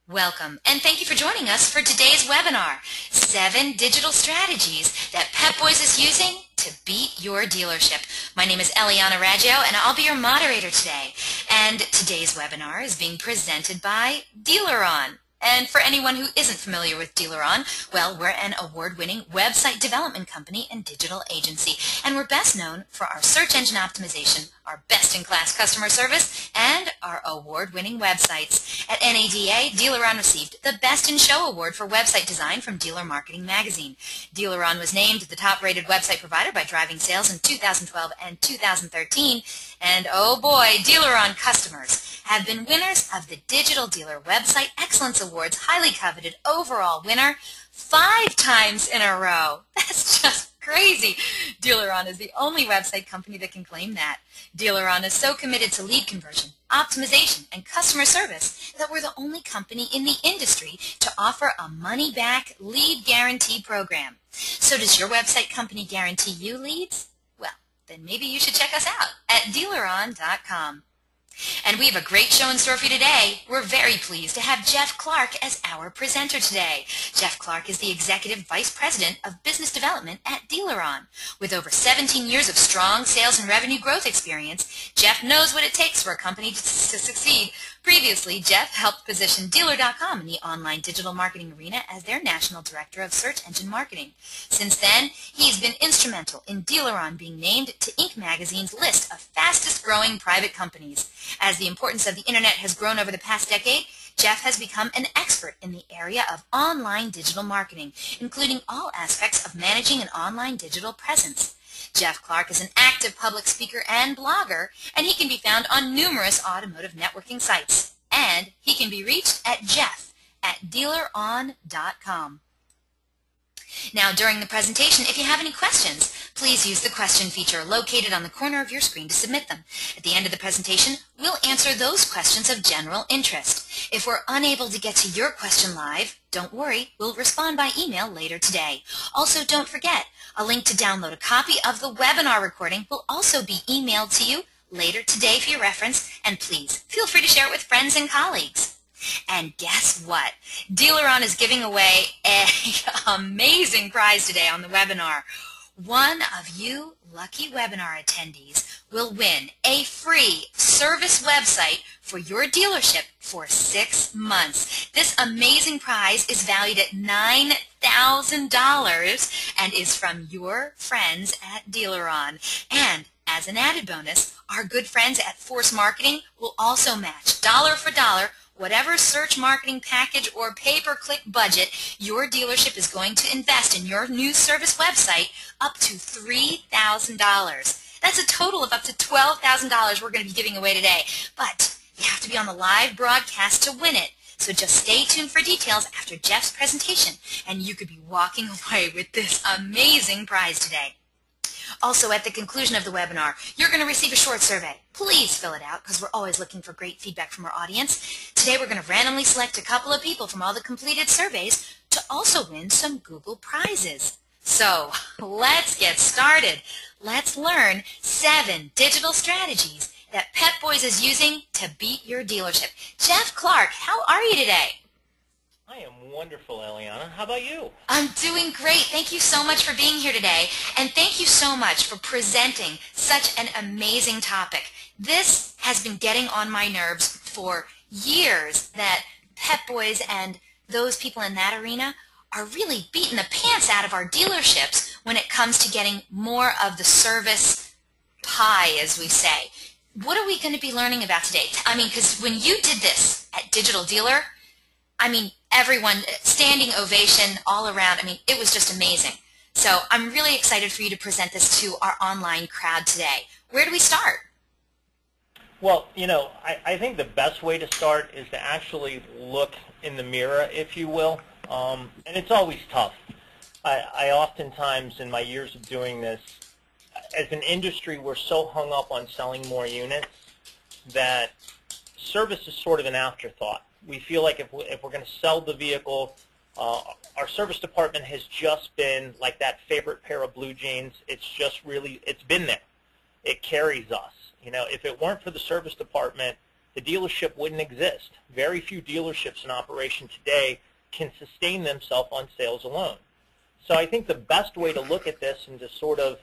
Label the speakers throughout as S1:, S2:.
S1: Welcome, and thank you for joining us for today's webinar, 7 Digital Strategies that Pep Boys is using to beat your dealership. My name is Eliana Raggio, and I'll be your moderator today. And today's webinar is being presented by DealerOn. And for anyone who isn't familiar with DealerOn, well, we're an award-winning website development company and digital agency, and we're best known for our search engine optimization, our best-in-class customer service, and our award-winning websites. At NADA, DealerOn received the Best in Show Award for website design from Dealer Marketing Magazine. DealerOn was named the top-rated website provider by Driving Sales in 2012 and 2013, and oh boy, DealerOn customers have been winners of the Digital Dealer Website Excellence Awards, highly coveted overall winner 5 times in a row. That's just crazy. DealerOn is the only website company that can claim that. DealerOn is so committed to lead conversion, optimization, and customer service that we're the only company in the industry to offer a money-back lead guarantee program. So does your website company guarantee you leads? Well, then maybe you should check us out at DealerOn.com. And we have a great show in store for you today. We're very pleased to have Jeff Clark as our presenter today. Jeff Clark is the Executive Vice President of Business Development at DealerOn. With over 17 years of strong sales and revenue growth experience, Jeff knows what it takes for a company to succeed. Previously, Jeff helped position Dealer.com in the online digital marketing arena as their National Director of Search Engine Marketing. Since then, he's been instrumental in DealerOn being named to Inc. magazine's list of fastest-growing private companies. As the importance of the Internet has grown over the past decade, Jeff has become an expert in the area of online digital marketing, including all aspects of managing an online digital presence. Jeff Clark is an active public speaker and blogger, and he can be found on numerous automotive networking sites. And he can be reached at jeff@dealeron.com. Now, during the presentation, if you have any questions, please use the question feature located on the corner of your screen to submit them. At the end of the presentation, we'll answer those questions of general interest. If we're unable to get to your question live, don't worry, we'll respond by email later today. Also, don't forget, a link to download a copy of the webinar recording will also be emailed to you later today for your reference, and please feel free to share it with friends and colleagues. And guess what? DealerOn is giving away an amazing prize today on the webinar. One of you lucky webinar attendees will win a free service website for your dealership for 6 months. This amazing prize is valued at $9,000 and is from your friends at DealerOn. And as an added bonus, our good friends at Force Marketing will also match dollar for dollar whatever search marketing package or pay-per-click budget your dealership is going to invest in your new service website, up to $3,000. That's a total of up to $12,000 we're going to be giving away today. But you have to be on the live broadcast to win it. So just stay tuned for details after Jeff's presentation, and you could be walking away with this amazing prize today. Also, at the conclusion of the webinar, you're going to receive a short survey. Please fill it out because we're always looking for great feedback from our audience. Today, we're going to randomly select a couple of people from all the completed surveys to also win some Google prizes. So, let's get started. Let's learn 7 digital strategies that Pep Boys is using to beat your dealership. Jeff Clark, how are you today?
S2: I am wonderful, Eliana. How about you?
S1: I'm doing great. Thank you so much for being here today, and thank you so much for presenting such an amazing topic. This has been getting on my nerves for years, that Pep Boys and those people in that arena are really beating the pants out of our dealerships when it comes to getting more of the service pie, as we say. What are we going to be learning about today? I mean, because when you did this at Digital Dealer, I mean, everyone, standing ovation all around. I mean, it was just amazing. So I'm really excited for you to present this to our online crowd today. Where do we start?
S2: Well, you know, I think the best way to start is to actually look in the mirror, if you will. And it's always tough. I oftentimes, in my years of doing this, as an industry, we're so hung up on selling more units that service is sort of an afterthought. We feel like if we're going to sell the vehicle, our service department has just been like that favorite pair of blue jeans. It's just really, it's been there. It carries us. You know, if it weren't for the service department, the the dealership wouldn't exist. Very few dealerships in operation today can sustain themselves on sales alone. So I think the best way to look at this and to sort of,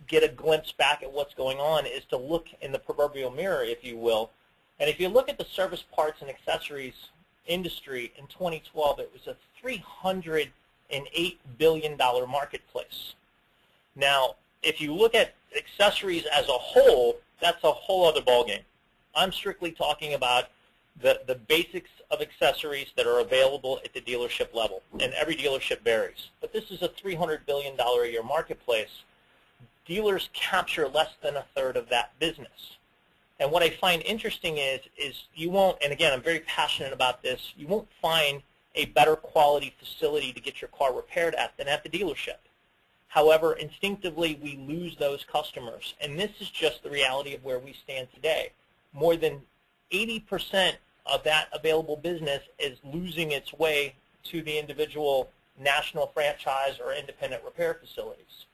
S2: get a glimpse back at what's going on is to look in the proverbial mirror, if you will. And if you look at the service parts and accessories industry in 2012, it was a $308 billion marketplace. Now, if you look at accessories as a whole, that's a whole other ballgame. I'm strictly talking about the basics of accessories that are available at the dealership level, and every dealership varies. But this is a $300 billion a year marketplace. Dealers capture less than a third of that business. And what I find interesting is you won't, and again, I'm very passionate about this, you won't find a better quality facility to get your car repaired at than at the dealership. However, instinctively, we lose those customers. And this is just the reality of where we stand today. More than 80% of that available business is losing its way to the individual national franchise or independent repair facilities.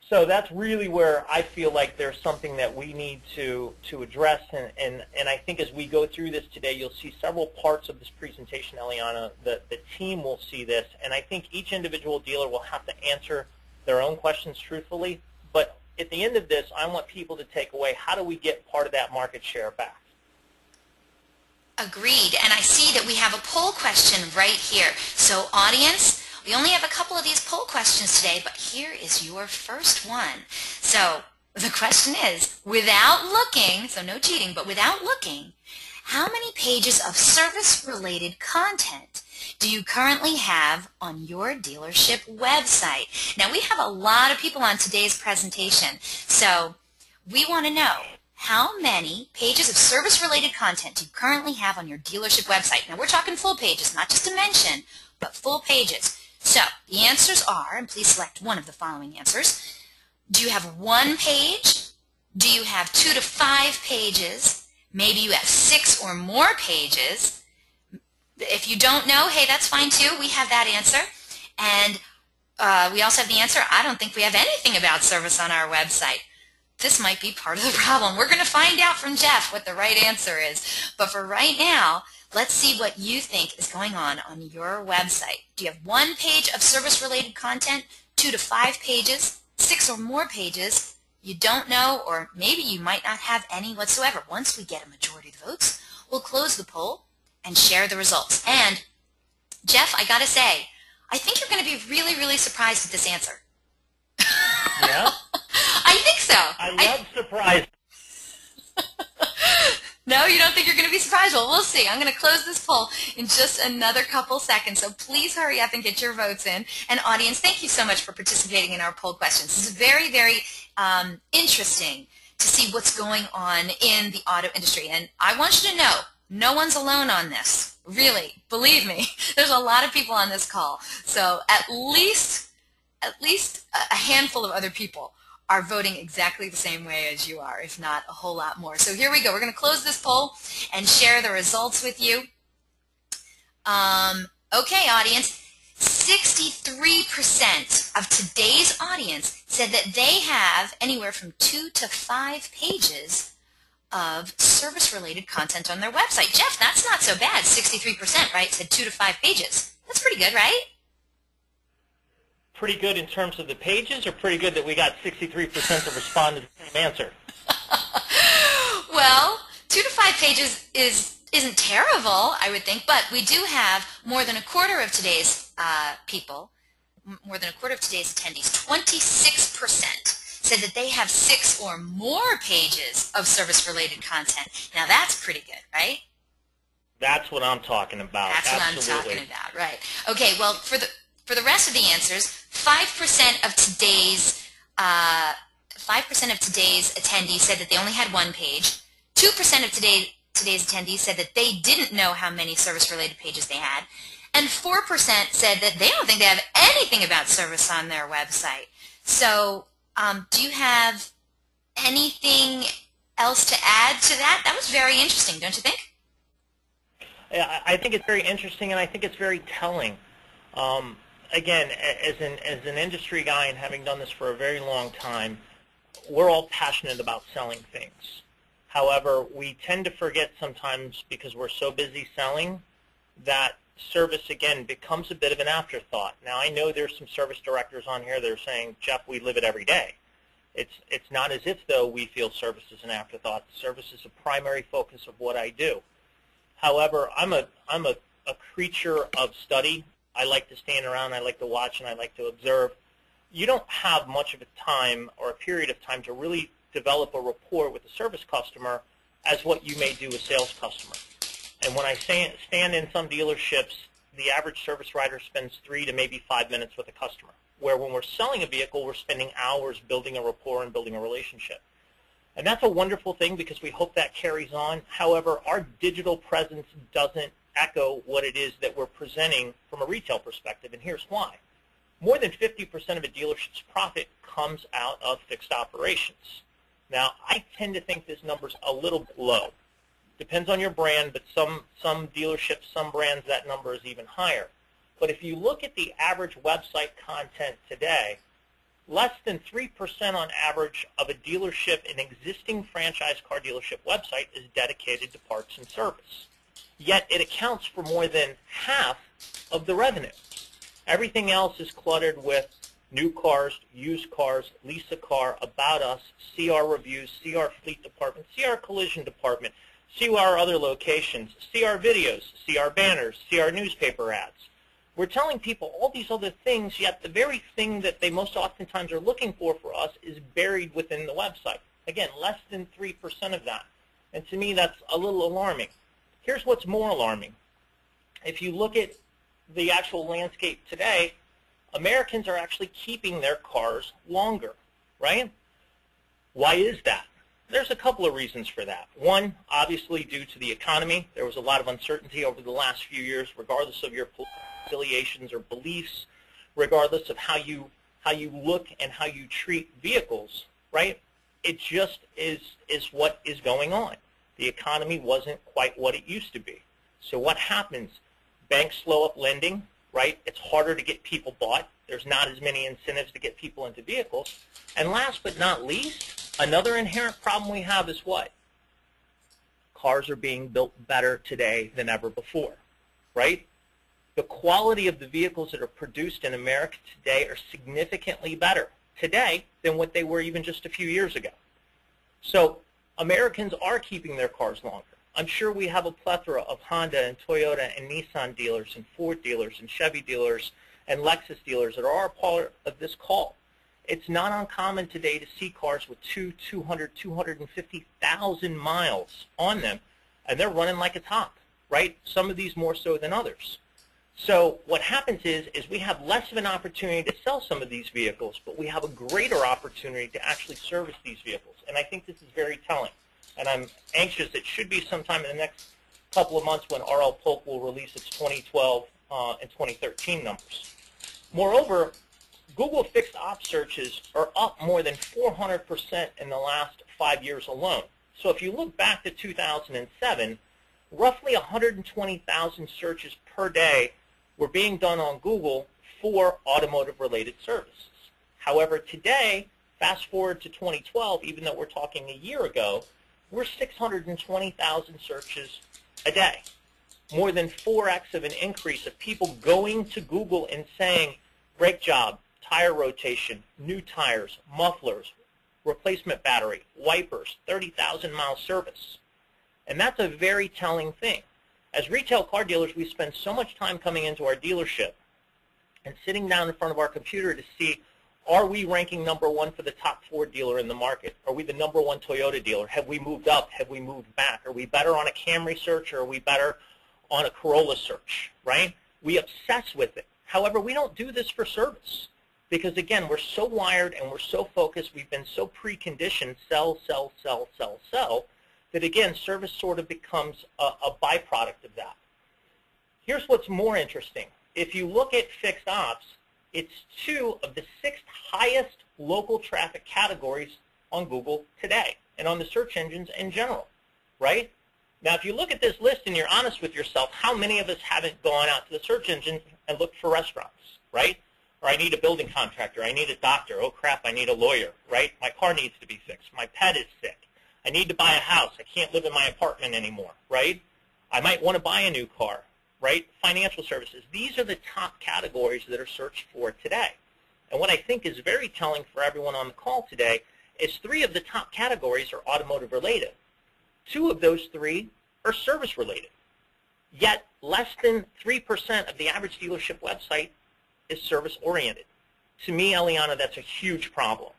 S2: So that's really where I feel like there's something that we need to address, and I think as we go through this today, you'll see several parts of this presentation, Eliana. The team will see this, and I think each individual dealer will have to answer their own questions truthfully, but at the end of this, I want people to take away, how do we get part of that market share back?
S1: Agreed, and I see that we have a poll question right here. So audience, we only have a couple of these poll questions today, but here is your first one. So the question is, without looking, so no cheating, but without looking, how many pages of service-related content do you currently have on your dealership website? Now, we have a lot of people on today's presentation, so we want to know, how many pages of service-related content do you currently have on your dealership website? Now, we're talking full pages, not just a mention, but full pages. So the answers are, and please select one of the following answers. Do you have 1 page? Do you have 2 to 5 pages? Maybe you have 6 or more pages. If you don't know, hey, that's fine too. We have that answer. And we also have the answer, I don't think we have anything about service on our website. This might be part of the problem. We're going to find out from Jeff what the right answer is. But for right now, let's see what you think is going on your website. Do you have 1 page of service-related content, 2 to 5 pages, 6 or more pages? You don't know, or maybe you might not have any whatsoever. Once we get a majority of the votes, we'll close the poll and share the results. And, Jeff, I got to say, I think you're going to be really, really surprised at this answer.
S2: Yeah?
S1: I think so.
S2: I love surprise.
S1: No, you don't think you're going to be surprised? Well, we'll see. I'm going to close this poll in just another couple seconds, so please hurry up and get your votes in. And audience, thank you so much for participating in our poll questions. This is very, very interesting to see what's going on in the auto industry. And I want you to know, no one's alone on this. Really, believe me, there's a lot of people on this call. So at least a handful of other people are voting exactly the same way as you are, if not a whole lot more. So here we go. We're going to close this poll and share the results with you. Okay, audience, 63% of today's audience said that they have anywhere from 2 to 5 pages of service-related content on their website. Jeff, that's not so bad. 63%, right, said 2 to 5 pages. That's pretty good, right?
S2: Pretty good in terms of the pages, or pretty good that we got 63% to respond to the same answer?
S1: Well, 2 to 5 pages isn't terrible, I would think, but we do have more than a quarter of today's people, more than a quarter of today's attendees, 26% said that they have 6 or more pages of service-related content. Now that's pretty good, right?
S2: That's what I'm talking about.
S1: That's
S2: Absolutely.
S1: what I'm talking about, right. Okay, well, for the rest of the answers, 5% of today's attendees said that they only had 1 page. 2% of today's attendees said that they didn't know how many service-related pages they had. And 4% said that they don't think they have anything about service on their website. So do you have anything else to add to that? That was very interesting, don't you think?
S2: Yeah, I think it's very interesting, and I think it's very telling. Again, as an industry guy and having done this for a very long time, we're all passionate about selling things. However, we tend to forget sometimes, because we're so busy selling, that service, again, becomes a bit of an afterthought. Now, I know there's some service directors on here that are saying, Jeff, we live it every day. It's not as if, though, we feel service is an afterthought. Service is a primary focus of what I do. However, I'm a creature of study. I like to stand around, I like to watch, and I like to observe. You don't have much of a time or a period of time to really develop a rapport with the service customer as what you may do a sales customer. And when I stand in some dealerships, the average service writer spends 3 to maybe 5 minutes with a customer, where when we're selling a vehicle, we're spending hours building a rapport and building a relationship. And that's a wonderful thing, because we hope that carries on. However, our digital presence doesn't echo what it is that we're presenting from a retail perspective, and here's why. More than 50% of a dealership's profit comes out of fixed operations. Now, I tend to think this number's a little bit low. Depends on your brand, but some dealerships, some brands, that number is even higher. But if you look at the average website content today, less than 3% on average of a dealership, an existing franchise car dealership website, is dedicated to parts and service. Yet it accounts for more than half of the revenue. Everything else is cluttered with new cars, used cars, lease a car, about us, see our reviews, see our fleet department, see our collision department, see our other locations, see our videos, see our banners, see our newspaper ads. We're telling people all these other things, yet the very thing that they most oftentimes are looking for us is buried within the website. Again, less than 3% of that. And to me, that's a little alarming. Here's what's more alarming. If you look at the actual landscape today, Americans are actually keeping their cars longer, right? Why is that? There's a couple of reasons for that. One, obviously due to the economy. There was a lot of uncertainty over the last few years, regardless of your affiliations or beliefs, regardless of how you look and how you treat vehicles, right? It just is what is going on. The economy wasn't quite what it used to be. So what happens? Banks slow up lending, right? It's harder to get people bought. There's not as many incentives to get people into vehicles. And last but not least, another inherent problem we have is what? Cars are being built better today than ever before, right? The quality of the vehicles that are produced in America today are significantly better today than what they were even just a few years ago. So Americans are keeping their cars longer. I'm sure we have a plethora of Honda and Toyota and Nissan dealers and Ford dealers and Chevy dealers and Lexus dealers that are a part of this call. It's not uncommon today to see cars with 200, 250,000 miles on them, and they're running like a top, right? Some of these more so than others. So what happens is we have less of an opportunity to sell some of these vehicles, but we have a greater opportunity to actually service these vehicles. And I think this is very telling. And I'm anxious. It should be sometime in the next couple of months when RL Polk will release its 2012 and 2013 numbers. Moreover, Google fixed op searches are up more than 400% in the last 5 years alone. So if you look back to 2007, roughly 120,000 searches per day were being done on Google for automotive-related services. However, today, fast forward to 2012, even though we're talking a year ago, we're 620,000 searches a day. More than 4x of an increase of people going to Google and saying, brake job, tire rotation, new tires, mufflers, replacement battery, wipers, 30,000-mile service. And that's a very telling thing. As retail car dealers, we spend so much time coming into our dealership and sitting down in front of our computer to see, are we ranking #1 for the top Ford dealer in the market? Are we the #1 Toyota dealer? Have we moved up? Have we moved back? Are we better on a Camry search, or are we better on a Corolla search, right? We obsess with it. However, we don't do this for service because, again, we're so wired and we're so focused. We've been so preconditioned, sell, sell, sell, sell, sell, that, again, service sort of becomes a byproduct of that. Here's what's more interesting. If you look at fixed ops, it's 2 of the 6 highest local traffic categories on Google today and on the search engines in general, right? Now, if you look at this list and you're honest with yourself, how many of us haven't gone out to the search engine and looked for restaurants, right? Or I need a building contractor. I need a doctor. Oh, crap, I need a lawyer, right? My car needs to be fixed. My pet is sick. I need to buy a house. I can't live in my apartment anymore, right? I might want to buy a new car, right? Financial services. These are the top categories that are searched for today. And what I think is very telling for everyone on the call today is 3 of the top categories are automotive related. 2 of those 3 are service related. Yet less than 3% of the average dealership website is service oriented. To me, Eliana, that's a huge problem.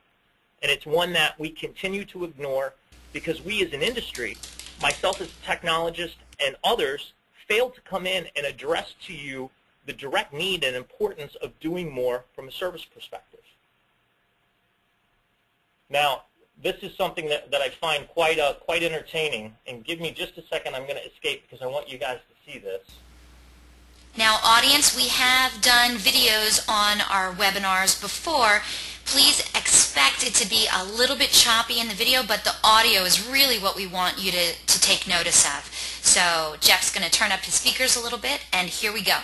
S2: And it's one that we continue to ignore because we as an industry, myself as a technologist and others, fail to come in and address to you the direct need and importance of doing more from a service perspective. Now, this is something that I find quite entertaining. And give me just a second. I'm going to escape because I want you guys to see this.
S1: Now, audience, we have done videos on our webinars before. Please expect it to be a little bit choppy in the video, but the audio is really what we want you to take notice of. So Jeff's going to turn up his speakers a little bit, and here we go.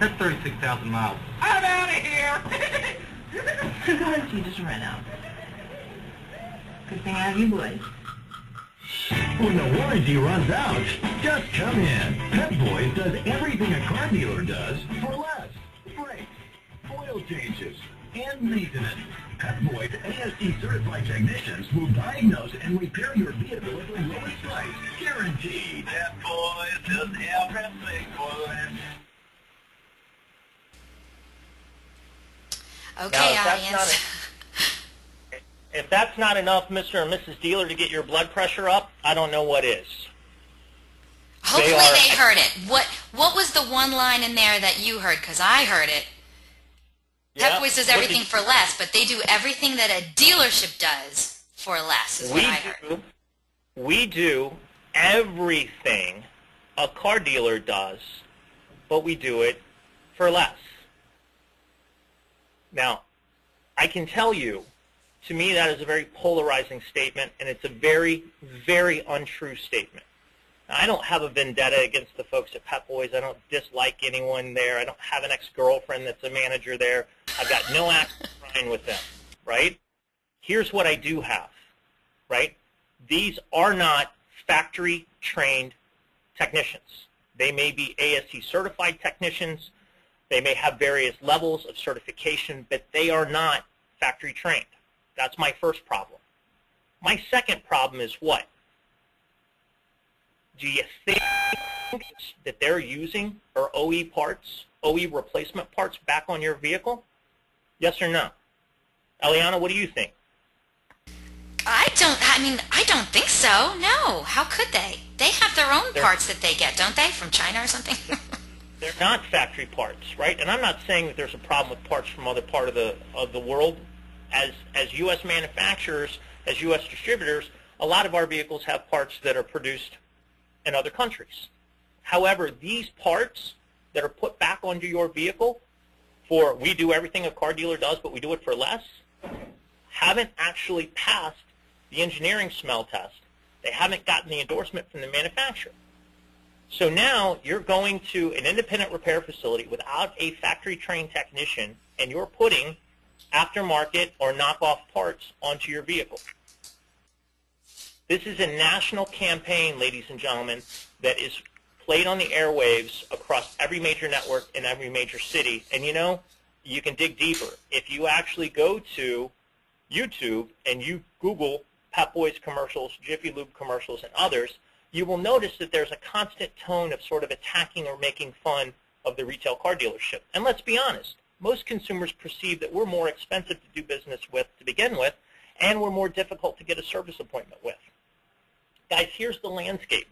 S3: That's 36,000 miles. I'm out of here! You just ran out. Good thing I have you boys.
S4: When the warranty runs out, just come in. Pep Boys does everything a car dealer does for less. Brakes, oil changes, and maintenance. Pep Boys ASE certified technicians will diagnose and repair your vehicle at the lowest price. Guaranteed. Pep Boys does everything for less.
S1: Okay,
S2: Now,
S1: audience.
S2: If that's not enough, Mr. and Mrs. Dealer, to get your blood pressure up, I don't know what is.
S1: Hopefully they heard it. What was the one line in there that you heard? Because I heard it.
S2: Yeah.
S1: Pep Boys does everything for less, but they do everything that a dealership does for less, is what I heard.
S2: We do everything a car dealer does, but we do it for less. Now, I can tell you, to me, that is a very polarizing statement, and it's a very, very untrue statement. Now, I don't have a vendetta against the folks at Pep Boys. I don't dislike anyone there. I don't have an ex-girlfriend that's a manager there. I've got no axe to grind with them, right? Here's what I do have, right? These are not factory-trained technicians. They may be ASE certified technicians. They may have various levels of certification, but they are not factory trained. That's my first problem. My second problem is what? Do you think that they're using our OE parts, OE replacement parts back on your vehicle? Yes or no? Eliana, what do you think?
S1: I don't think so. No. How could they? They have their own parts that they get, don't they, from China or something?
S2: They're not factory parts, right? And I'm not saying that there's a problem with parts from other part of the world. As U.S. manufacturers, as U.S. distributors, a lot of our vehicles have parts that are produced in other countries. However, these parts that are put back onto your vehicle for we do everything a car dealer does, but we do it for less, haven't actually passed the engineering smell test. They haven't gotten the endorsement from the manufacturer. So now you're going to an independent repair facility without a factory-trained technician, and you're putting aftermarket or knockoff parts onto your vehicle. This is a national campaign, ladies and gentlemen, that is played on the airwaves across every major network in every major city. And you know, you can dig deeper. If you actually go to YouTube and you Google Pep Boys commercials, Jiffy Lube commercials, and others, you will notice that there's a constant tone of sort of attacking or making fun of the retail car dealership. And let's be honest, most consumers perceive that we're more expensive to do business with to begin with, and we're more difficult to get a service appointment with. Guys, here's the landscape.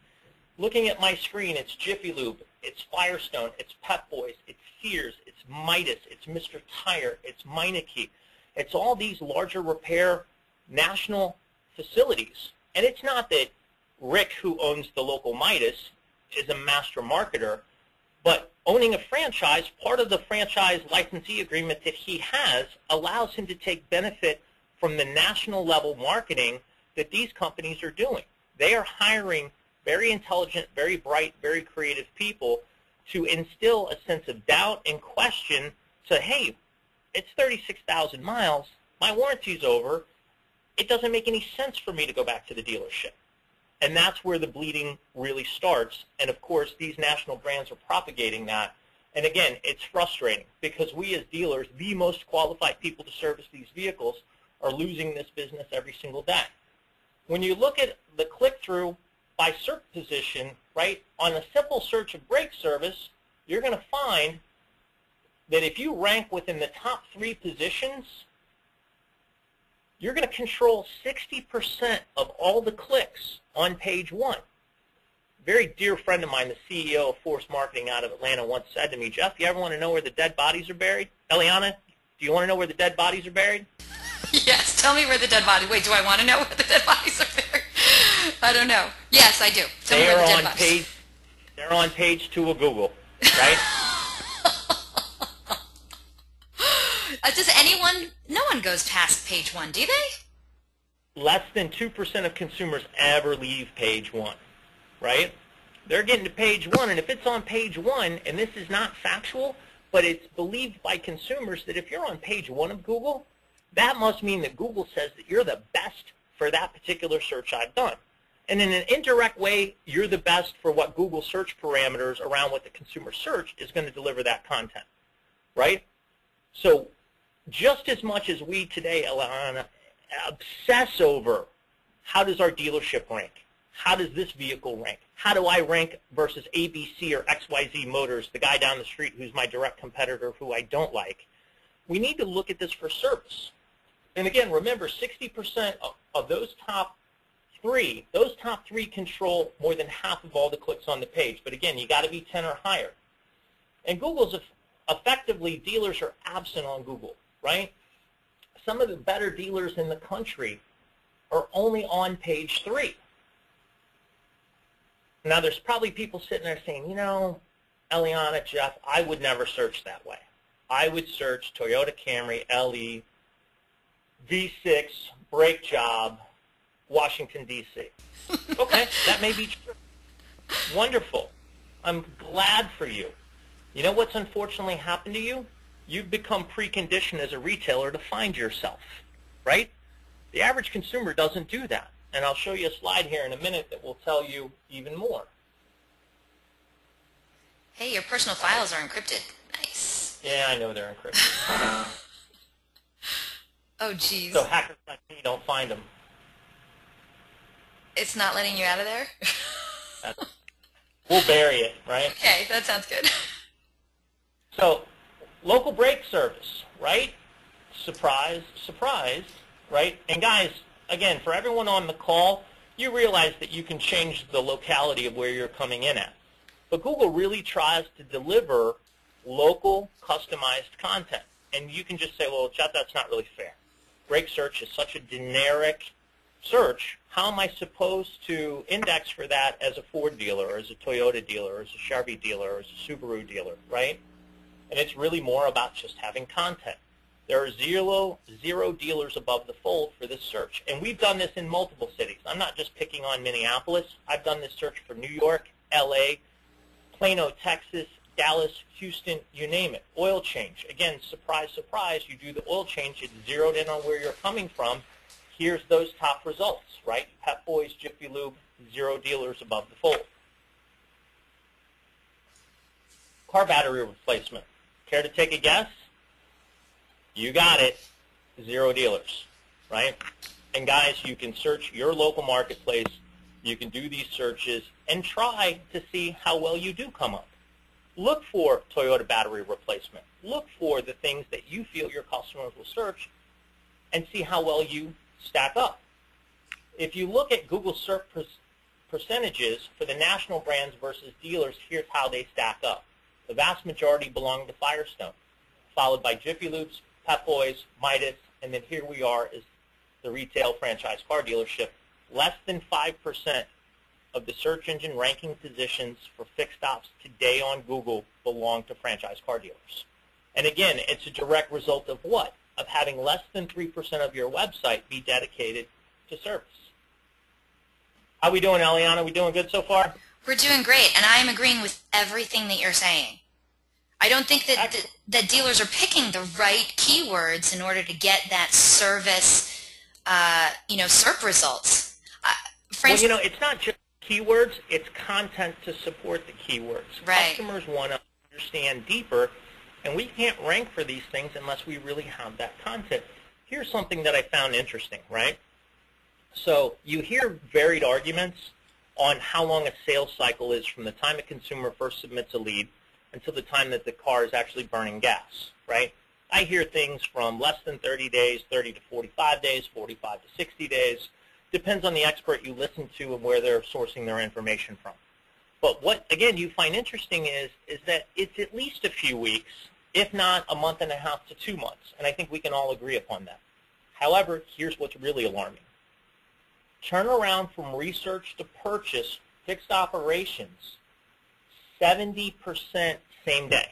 S2: Looking at my screen, it's Jiffy Lube, it's Firestone, it's Pep Boys, it's Sears, it's Midas, it's Mr. Tire, it's Meineke. It's all these larger repair national facilities. And it's not that Rick, who owns the local Midas, is a master marketer, but owning a franchise, part of the franchise licensee agreement that he has allows him to take benefit from the national level marketing that these companies are doing. They are hiring very intelligent, very bright, very creative people to instill a sense of doubt and question, say, hey, it's 36,000 miles, my warranty's over, it doesn't make any sense for me to go back to the dealership. And that's where the bleeding really starts. And, of course, these national brands are propagating that. And, again, it's frustrating because we as dealers, the most qualified people to service these vehicles, are losing this business every single day. When you look at the click-through by SERP position, right, on a simple search of brake service, you're going to find that if you rank within the top 3 positions, you're going to control 60% of all the clicks on page 1. A very dear friend of mine, the CEO of Force Marketing out of Atlanta, once said to me, Jeff, you ever want to know where the dead bodies are buried? Eliana, do you want to know where the dead bodies are buried?
S1: Yes, tell me where the dead body. Wait, do I want to know where the dead bodies are buried? I don't know. Yes, I do. Tell me where the dead bodies.
S2: They're on page 2 of Google, right?
S1: Does anyone, no one goes past page 1, do they?
S2: Less than 2% of consumers ever leave page 1, right? They're getting to page 1, and if it's on page 1, and this is not factual, but it's believed by consumers that if you're on page 1 of Google, that must mean that Google says that you're the best for that particular search I've done. And in an indirect way, you're the best for what Google search parameters around what the consumer search is going to deliver that content, right? So just as much as we today, Alana, obsess over how does our dealership rank, how does this vehicle rank, how do I rank versus ABC or XYZ Motors, the guy down the street who's my direct competitor who I don't like, we need to look at this for service. And again, remember, 60% of those top 3 control more than half of all the clicks on the page. But again, you got to be 10 or higher. And Google's effectively, dealers are absent on Google, right? Some of the better dealers in the country are only on page 3. Now, there's probably people sitting there saying, you know, Eliana, Jeff, I would never search that way. I would search Toyota Camry, LE, V6, brake job, Washington, D.C. Okay, that may be true. Wonderful. I'm glad for you. You know what's unfortunately happened to you? You've become preconditioned as a retailer to find yourself, right? The average consumer doesn't do that. And I'll show you a slide here in a minute that will tell you even more.
S1: Hey, your personal files are encrypted. Nice.
S2: Yeah, I know they're encrypted.
S1: Oh, geez.
S2: So hackers like me don't find them.
S1: It's not letting you out of there?
S2: We'll bury it, right?
S1: Okay, that sounds good.
S2: So, local brake service, right? Surprise, surprise, right? And guys, again, for everyone on the call, you realize that you can change the locality of where you're coming in at. But Google really tries to deliver local, customized content. And you can just say, well, Jeff, that's not really fair. Brake search is such a generic search. How am I supposed to index for that as a Ford dealer, or as a Toyota dealer, or as a Chevy dealer, or as a Subaru dealer, right? And it's really more about just having content. There are zero dealers above the fold for this search. And we've done this in multiple cities. I'm not just picking on Minneapolis. I've done this search for New York, LA, Plano, Texas, Dallas, Houston, you name it. Oil change. Again, surprise, surprise, you do the oil change, it's zeroed in on where you're coming from. Here's those top results, right? Pep Boys, Jiffy Lube, 0 dealers above the fold. Car battery replacement. Care to take a guess? You got it. 0 dealers, right? And guys, you can search your local marketplace. You can do these searches and try to see how well you do come up. Look for Toyota battery replacement. Look for the things that you feel your customers will search and see how well you stack up. If you look at Google SERP percentages for the national brands versus dealers, here's how they stack up. The vast majority belong to Firestone, followed by Jiffy Lubes, Pep Boys, Midas, and then here we are as the retail franchise car dealership. Less than 5% of the search engine ranking positions for fixed ops today on Google belong to franchise car dealers. And again, it's a direct result of what? Of having less than 3% of your website be dedicated to service. How we doing, Eliana? We doing good so far?
S1: We're doing great, and I'm agreeing with everything that you're saying. I don't think that dealers are picking the right keywords in order to get that service SERP results.
S2: Well, it's not just keywords, it's content to support the keywords.
S1: Right.
S2: Customers want to understand deeper, and we can't rank for these things unless we really have that content. Here's something that I found interesting, right? So you hear varied arguments on how long a sales cycle is from the time a consumer first submits a lead until the time that the car is actually burning gas, right? I hear things from less than 30 days, 30 to 45 days, 45 to 60 days. Depends on the expert you listen to and where they're sourcing their information from. But what, again, you find interesting is that it's at least a few weeks, if not a month and a half to 2 months. And I think we can all agree upon that. However, here's what's really alarming. Turnaround from research to purchase, fixed operations, 70% same day.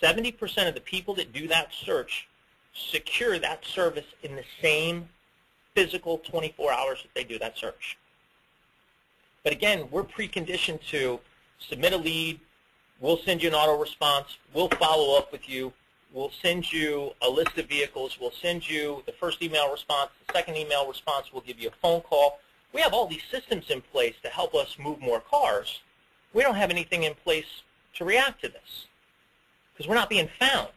S2: 70% of the people that do that search secure that service in the same physical 24 hours that they do that search. But again, we're preconditioned to submit a lead, we'll send you an auto response, we'll follow up with you, we'll send you a list of vehicles, we'll send you the first email response, the second email response, we'll give you a phone call. We have all these systems in place to help us move more cars. We don't have anything in place to react to this because we're not being found.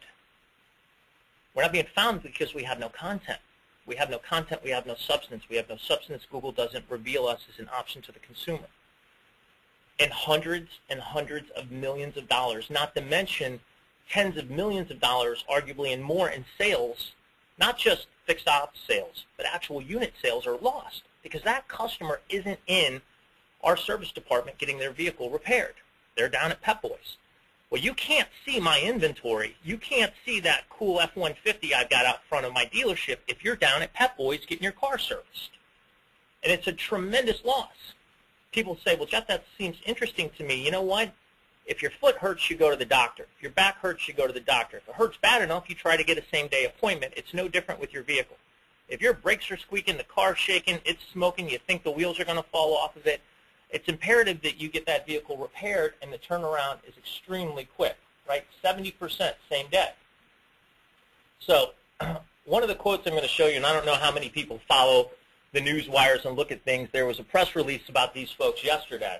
S2: We're not being found because we have no content. We have no content, we have no substance. We have no substance, Google doesn't reveal us as an option to the consumer. And hundreds of millions of dollars, not to mention tens of millions of dollars, arguably and more in sales, not just fixed ops sales, but actual unit sales are lost because that customer isn't in our service department getting their vehicle repaired. They're down at Pep Boys. Well, you can't see my inventory. You can't see that cool F-150 I've got out front of my dealership if you're down at Pep Boys getting your car serviced. And it's a tremendous loss. People say, well, Jeff, that seems interesting to me. You know what? If your foot hurts, you go to the doctor. If your back hurts, you go to the doctor. If it hurts bad enough, you try to get a same-day appointment. It's no different with your vehicle. If your brakes are squeaking, the car's shaking, it's smoking, you think the wheels are going to fall off of it, it's imperative that you get that vehicle repaired, and the turnaround is extremely quick, right? 70% same day. So one of the quotes I'm going to show you, and I don't know how many people follow the news wires and look at things. There was a press release about these folks yesterday.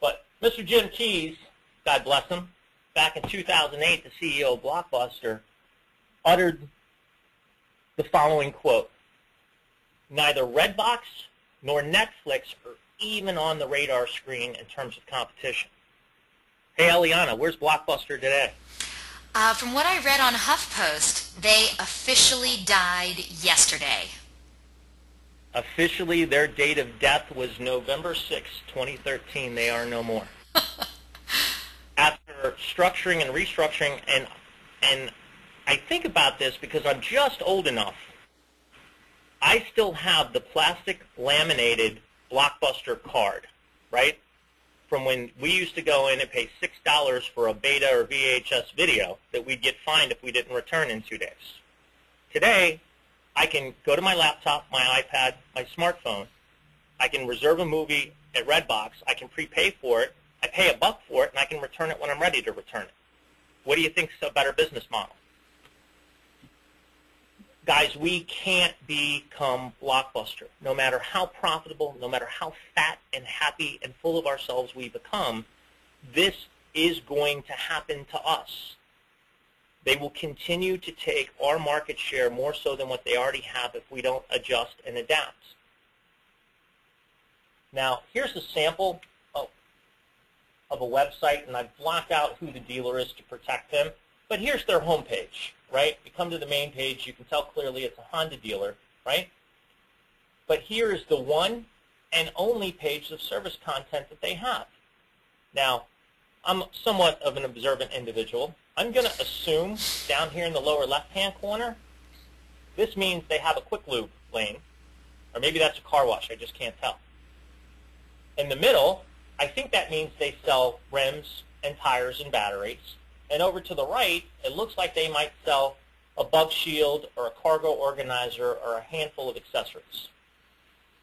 S2: But Mr. Jim Keys, God bless him, back in 2008, the CEO of Blockbuster, uttered the following quote: "Neither Redbox nor Netflix are even on the radar screen in terms of competition." Hey, Eliana, where's Blockbuster today?
S1: From what I read on HuffPost, they officially died yesterday.
S2: Officially, their date of death was November 6, 2013. They are no more. After structuring and restructuring, and I think about this because I'm just old enough. I still have the plastic laminated Blockbuster card, right? From when we used to go in and pay $6 for a beta or VHS video that we'd get fined if we didn't return in 2 days. Today, I can go to my laptop, my iPad, my smartphone. I can reserve a movie at Redbox. I can prepay for it. I pay $1 for it, and I can return it when I'm ready to return it. What do you think is a better business model? Guys, we can't become Blockbuster. No matter how profitable, no matter how fat and happy and full of ourselves we become, this is going to happen to us. They will continue to take our market share more so than what they already have if we don't adjust and adapt. Now, here's a sample of a website, and I've blocked out who the dealer is to protect them. But here's their homepage, right? You come to the main page, you can tell clearly it's a Honda dealer, right? But here is the one and only page of service content that they have. Now, I'm somewhat of an observant individual. I'm going to assume down here in the lower left-hand corner, this means they have a quick lube lane, or maybe that's a car wash, I just can't tell. In the middle, I think that means they sell rims and tires and batteries. And over to the right, it looks like they might sell a bug shield or a cargo organizer or a handful of accessories.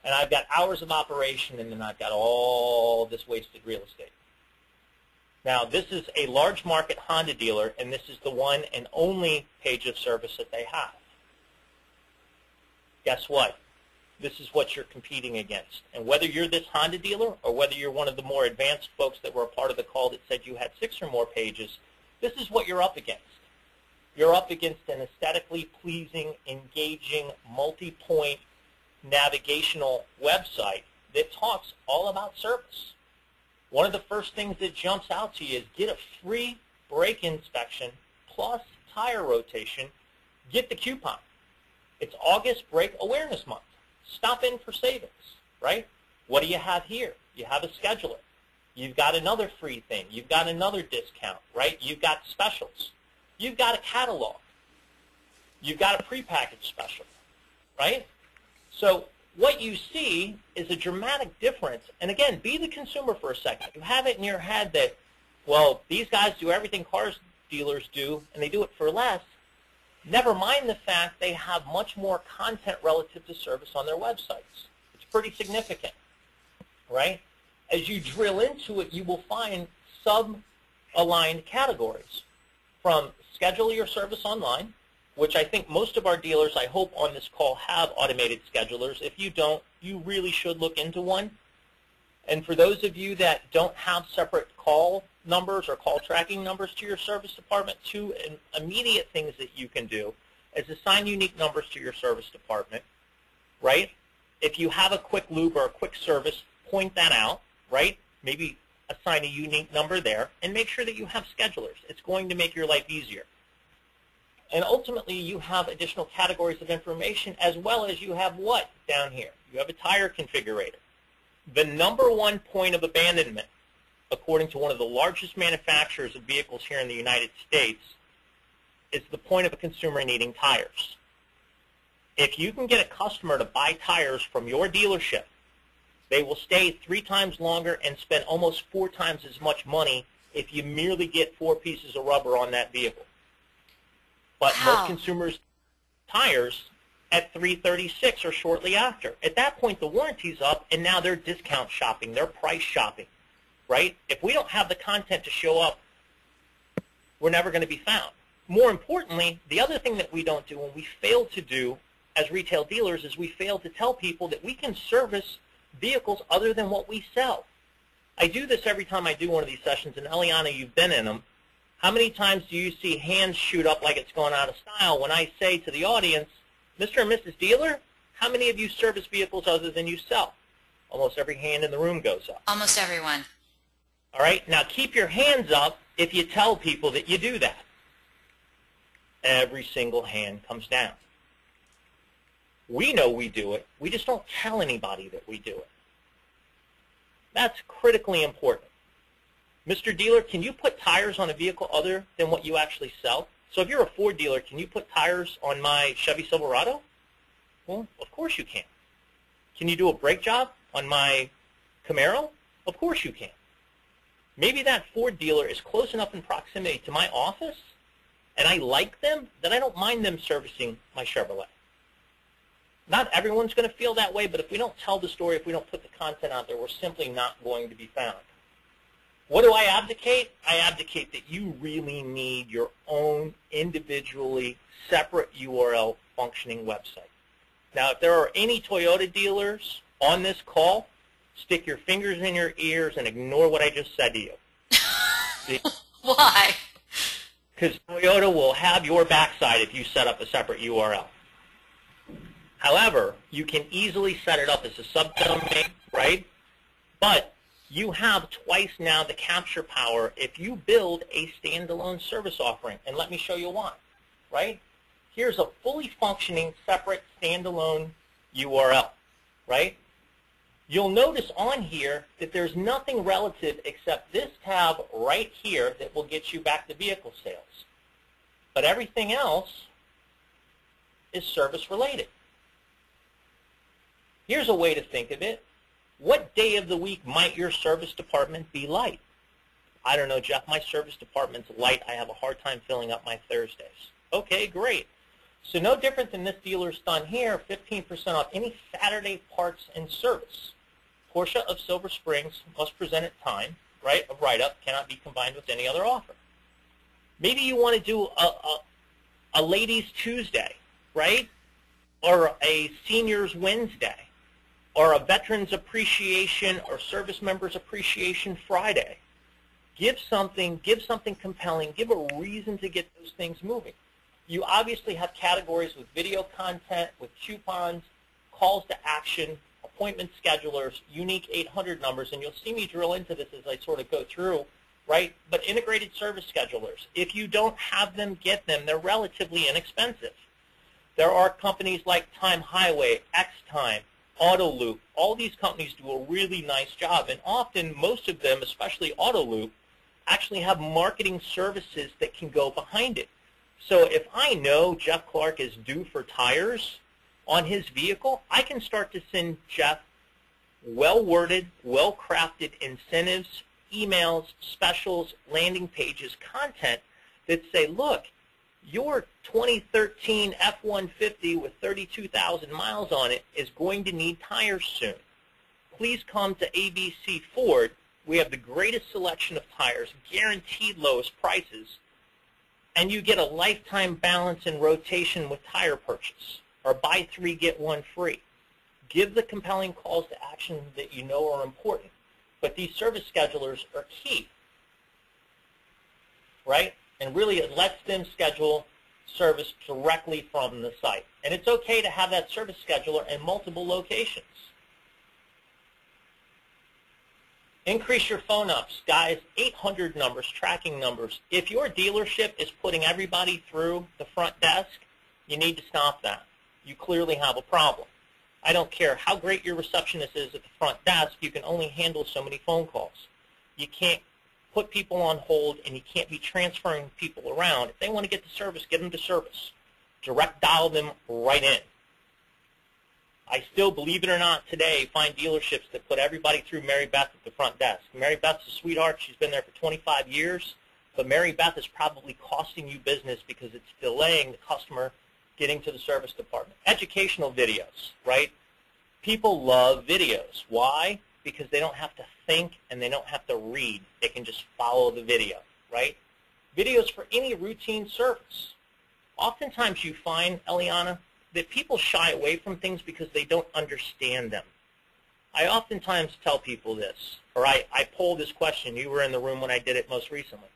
S2: And I've got hours of operation, and then I've got all this wasted real estate. Now, this is a large market Honda dealer, and this is the one and only page of service that they have. Guess what? This is what you're competing against. And whether you're this Honda dealer or whether you're one of the more advanced folks that were a part of the call that said you had 6 or more pages, this is what you're up against. You're up against an aesthetically pleasing, engaging, multi-point navigational website that talks all about service. One of the first things that jumps out to you is get a free brake inspection plus tire rotation. Get the coupon. It's August Brake Awareness Month. Stop in for savings, right? What do you have here? You have a scheduler. You've got another free thing. You've got another discount, right? You've got specials. You've got a catalog. You've got a prepackaged special, right? So what you see is a dramatic difference. And again, be the consumer for a second. You have it in your head that, well, these guys do everything cars dealers do, and they do it for less. Never mind the fact they have much more content relative to service on their websites. It's pretty significant, right? As you drill into it, you will find sub-aligned categories from schedule your service online, which I think most of our dealers, I hope, on this call have automated schedulers. If you don't, you really should look into one. And for those of you that don't have separate call numbers or call tracking numbers to your service department, 2 immediate things that you can do is assign unique numbers to your service department, right? If you have a quick lube or a quick service, point that out, right? Maybe assign a unique number there and make sure that you have schedulers. It's going to make your life easier. And ultimately, you have additional categories of information as well as you have what down here? You have a tire configurator. The #1 point of abandonment, according to one of the largest manufacturers of vehicles here in the United States, is the point of a consumer needing tires. If you can get a customer to buy tires from your dealership, they will stay 3 times longer and spend almost 4 times as much money if you merely get 4 pieces of rubber on that vehicle. But most consumers' tires at $336 or shortly after. At that point, the warranty's up, and now they're discount shopping, they're price shopping, right? If we don't have the content to show up, we're never going to be found. More importantly, the other thing that we don't do and we fail to do as retail dealers is we fail to tell people that we can service vehicles other than what we sell. I do this every time I do one of these sessions, and Eliana, you've been in them. How many times do you see hands shoot up like it's going out of style when I say to the audience, Mr. and Mrs. Dealer, how many of you service vehicles other than you sell? Almost every hand in the room goes up.
S1: Almost everyone.
S2: All right, now keep your hands up if you tell people that you do that. Every single hand comes down. We know we do it. We just don't tell anybody that we do it. That's critically important. Mr. Dealer, can you put tires on a vehicle other than what you actually sell? So if you're a Ford dealer, can you put tires on my Chevy Silverado? Well, of course you can. Can you do a brake job on my Camaro? Of course you can. Maybe that Ford dealer is close enough in proximity to my office, and I like them, that I don't mind them servicing my Chevrolet. Not everyone's going to feel that way, but if we don't tell the story, if we don't put the content out there, we're simply not going to be found. What do I advocate? I advocate that you really need your own individually separate URL functioning website. Now, if there are any Toyota dealers on this call, stick your fingers in your ears and ignore what I just said to you.
S1: Why?
S2: Because Toyota will have your backside if you set up a separate URL. However, you can easily set it up as a subdomain, right? But you have twice now the capture power if you build a standalone service offering. And let me show you why, right? Here's a fully functioning, separate, standalone URL, right? You'll notice on here that there's nothing relative except this tab right here that will get you back to vehicle sales. But everything else is service related. Here's a way to think of it. What day of the week might your service department be light? I don't know, Jeff, my service department's light. I have a hard time filling up my Thursdays. Okay, great. So no different than this dealer's done here, 15% off any Saturday parts and service. Porsche of Silver Springs must present at time. right, of write-up cannot be combined with any other offer. Maybe you want to do a Ladies Tuesday, right, or a Seniors Wednesday, or a Veterans Appreciation or Service Members Appreciation Friday. Give something compelling, give a reason to get those things moving. You obviously have categories with video content, with coupons, calls to action, appointment schedulers, unique 800 numbers, and you'll see me drill into this as I sort of go through, right? But integrated service schedulers, if you don't have them, get them. They're relatively inexpensive. There are companies like Time Highway, X-Time, AutoLoop. All these companies do a really nice job, and often most of them, especially AutoLoop, actually have marketing services that can go behind it. So if I know Jeff Clark is due for tires on his vehicle, I can start to send Jeff well-worded, well-crafted incentives, emails, specials, landing pages, content that say, look, your 2013 F-150 with 32,000 miles on it is going to need tires soon. Please come to ABC Ford. We have the greatest selection of tires, guaranteed lowest prices, and you get a lifetime balance and rotation with tire purchase, or buy 3, get 1 free. Give the compelling calls to action that you know are important. But these service schedulers are key, right? And really it lets them schedule service directly from the site. And it's okay to have that service scheduler in multiple locations. Increase your phone ups. Guys, 800 numbers, tracking numbers. If your dealership is putting everybody through the front desk, you need to stop that. You clearly have a problem. I don't care how great your receptionist is at the front desk, you can only handle so many phone calls. You can't put people on hold, and you can't be transferring people around. If they want to get to service, get them to service. Direct dial them right in. I still, believe it or not, today find dealerships that put everybody through Mary Beth at the front desk. Mary Beth's a sweetheart. She's been there for 25 years. But Mary Beth is probably costing you business because it's delaying the customer getting to the service department. Educational videos, right? People love videos. Why? Because they don't have to think and they don't have to read. They can just follow the video, right? Videos for any routine service. Oftentimes you find, Eliana, that people shy away from things because they don't understand them. I oftentimes tell people this, or I poll this question. You were in the room when I did it most recently.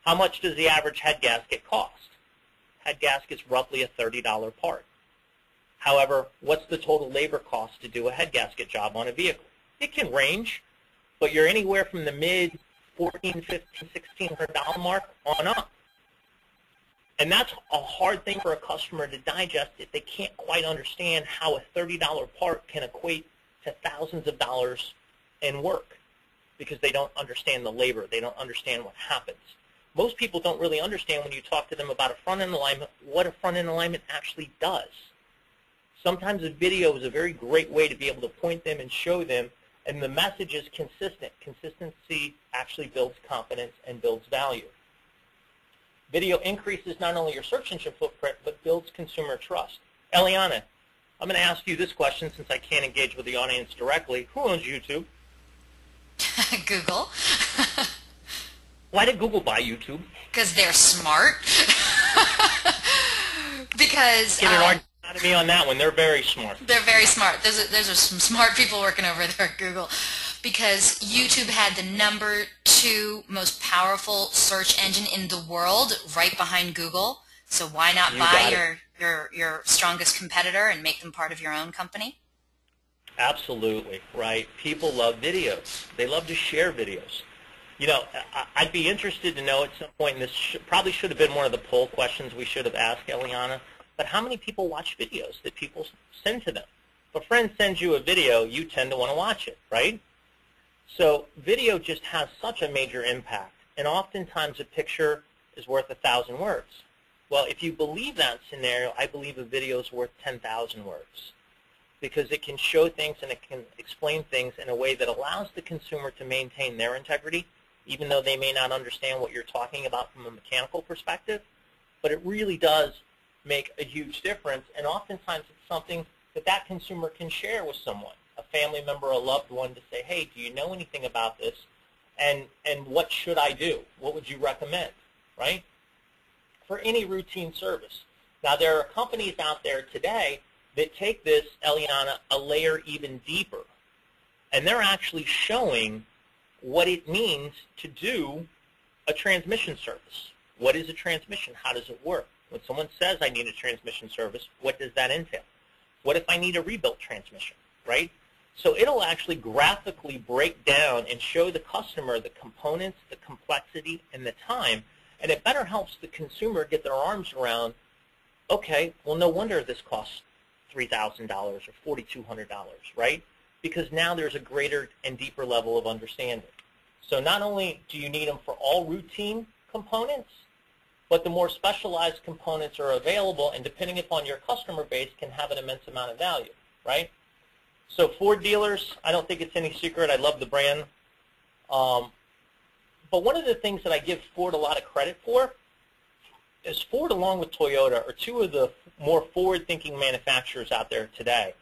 S2: How much does the average head gasket cost? Head gasket's roughly a $30 part. However, what's the total labor cost to do a head gasket job on a vehicle? It can range, but you're anywhere from the mid $1,400, $1,500, $1,600 mark on up. And that's a hard thing for a customer to digest if they can't quite understand how a $30 part can equate to thousands of dollars in work because they don't understand the labor. They don't understand what happens. Most people don't really understand when you talk to them about a front-end alignment, what a front-end alignment actually does. Sometimes a video is a very great way to be able to point them and show them, and the message is consistent. Consistency actually builds confidence and builds value. Video increases not only your search engine footprint, but builds consumer trust. Eliana, I'm going to ask you this question since I can't engage with the audience directly. Who owns YouTube?
S1: Google.
S2: Why did Google buy YouTube?
S1: Because they're smart. Because
S2: Get an argument out of me on that one. They're very smart.
S1: They're very smart. Those are some smart people working over there at Google. Because YouTube had the #2 most powerful search engine in the world right behind Google. So why not buy your strongest competitor and make them part of your own company?
S2: Absolutely, right. People love videos. They love to share videos. You know, I'd be interested to know at some point, and this probably should have been one of the poll questions we should have asked Eliana, but how many people watch videos that people send to them? If a friend sends you a video, you tend to want to watch it, right? So video just has such a major impact, and oftentimes a picture is worth 1,000 words. Well, if you believe that scenario, I believe a video is worth 10,000 words because it can show things and it can explain things in a way that allows the consumer to maintain their integrity, even though they may not understand what you're talking about from a mechanical perspective. But it really does make a huge difference, and oftentimes it's something that that consumer can share with someone, a family member, a loved one, to say, hey, do you know anything about this? And what should I do? What would you recommend, right? For any routine service. Now, there are companies out there today that take this, Eliana, a layer even deeper. And they're actually showing what it means to do a transmission service. What is a transmission? How does it work? When someone says I need a transmission service, what does that entail? What if I need a rebuilt transmission, right? So it'll actually graphically break down and show the customer the components, the complexity, and the time, and it better helps the consumer get their arms around, okay, well, no wonder this costs $3,000 or $4,200, right? Because now there's a greater and deeper level of understanding. So not only do you need them for all routine components, but the more specialized components are available, and depending upon your customer base, can have an immense amount of value, right? So Ford dealers, I don't think it's any secret. I love the brand. But one of the things that I give Ford a lot of credit for is Ford, along with Toyota, are two of the more forward-thinking manufacturers out there today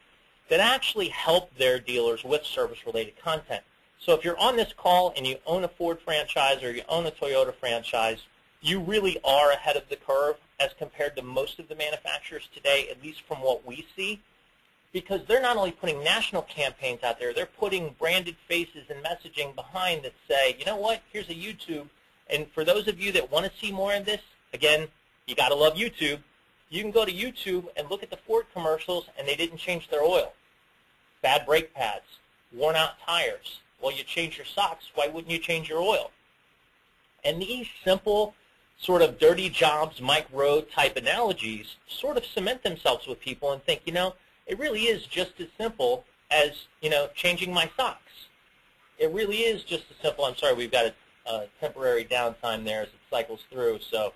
S2: that actually help their dealers with service-related content. So if you're on this call and you own a Ford franchise or you own a Toyota franchise, you really are ahead of the curve as compared to most of the manufacturers today, at least from what we see, because they're not only putting national campaigns out there, they're putting branded faces and messaging behind that say, you know what, here's a YouTube, and for those of you that want to see more of this, again, you got to love YouTube. You can go to YouTube and look at the Ford commercials, and they didn't change their oil. Bad brake pads, worn out tires. Well, you change your socks, why wouldn't you change your oil? And these simple sort of dirty jobs, Mike Rowe type analogies sort of cement themselves with people and think, you know, it really is just as simple as, you know, changing my socks. It really is just as simple. I'm sorry, we've got a temporary downtime there as it cycles through, so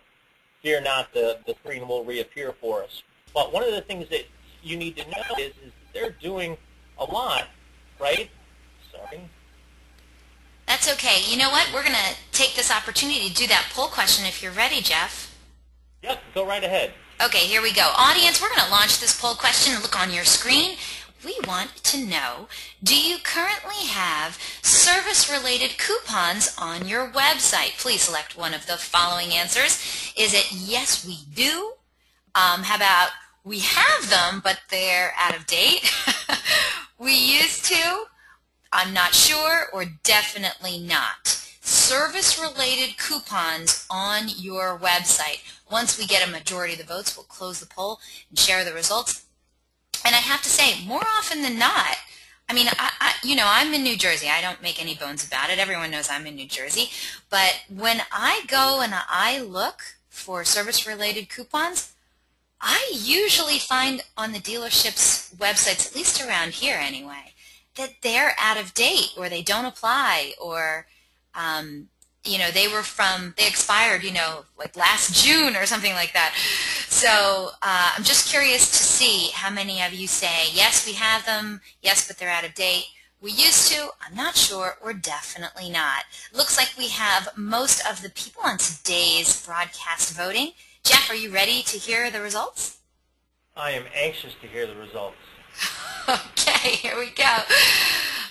S2: fear not, the screen will reappear for us. But one of the things that you need to know is that they're doing a lot, right? Sorry.
S1: That's okay. You know what? We're going to take this opportunity to do that poll question if you're ready, Jeff.
S2: Yep, go right ahead.
S1: Okay, here we go. Audience, we're going to launch this poll question. Look on your screen. We want to know, do you currently have service-related coupons on your website? Please select one of the following answers. Is it yes, we do? How about we have them, but they're out of date? We used to? I'm not sure, or definitely not. Service-related coupons on your website. Once we get a majority of the votes, we'll close the poll and share the results. And I have to say, more often than not, I mean, I'm in New Jersey. I don't make any bones about it. Everyone knows I'm in New Jersey. But when I go and I look for service-related coupons, I usually find on the dealership's websites, at least around here anyway, that they're out of date or they don't apply or, they expired, like last June or something like that. So I'm just curious to see how many of you say, yes, we have them, yes, but they're out of date. We used to, I'm not sure, or definitely not. Looks like we have most of the people on today's broadcast voting. Jeff, are you ready to hear the results?
S2: I am anxious to hear the results.
S1: Okay, here we go.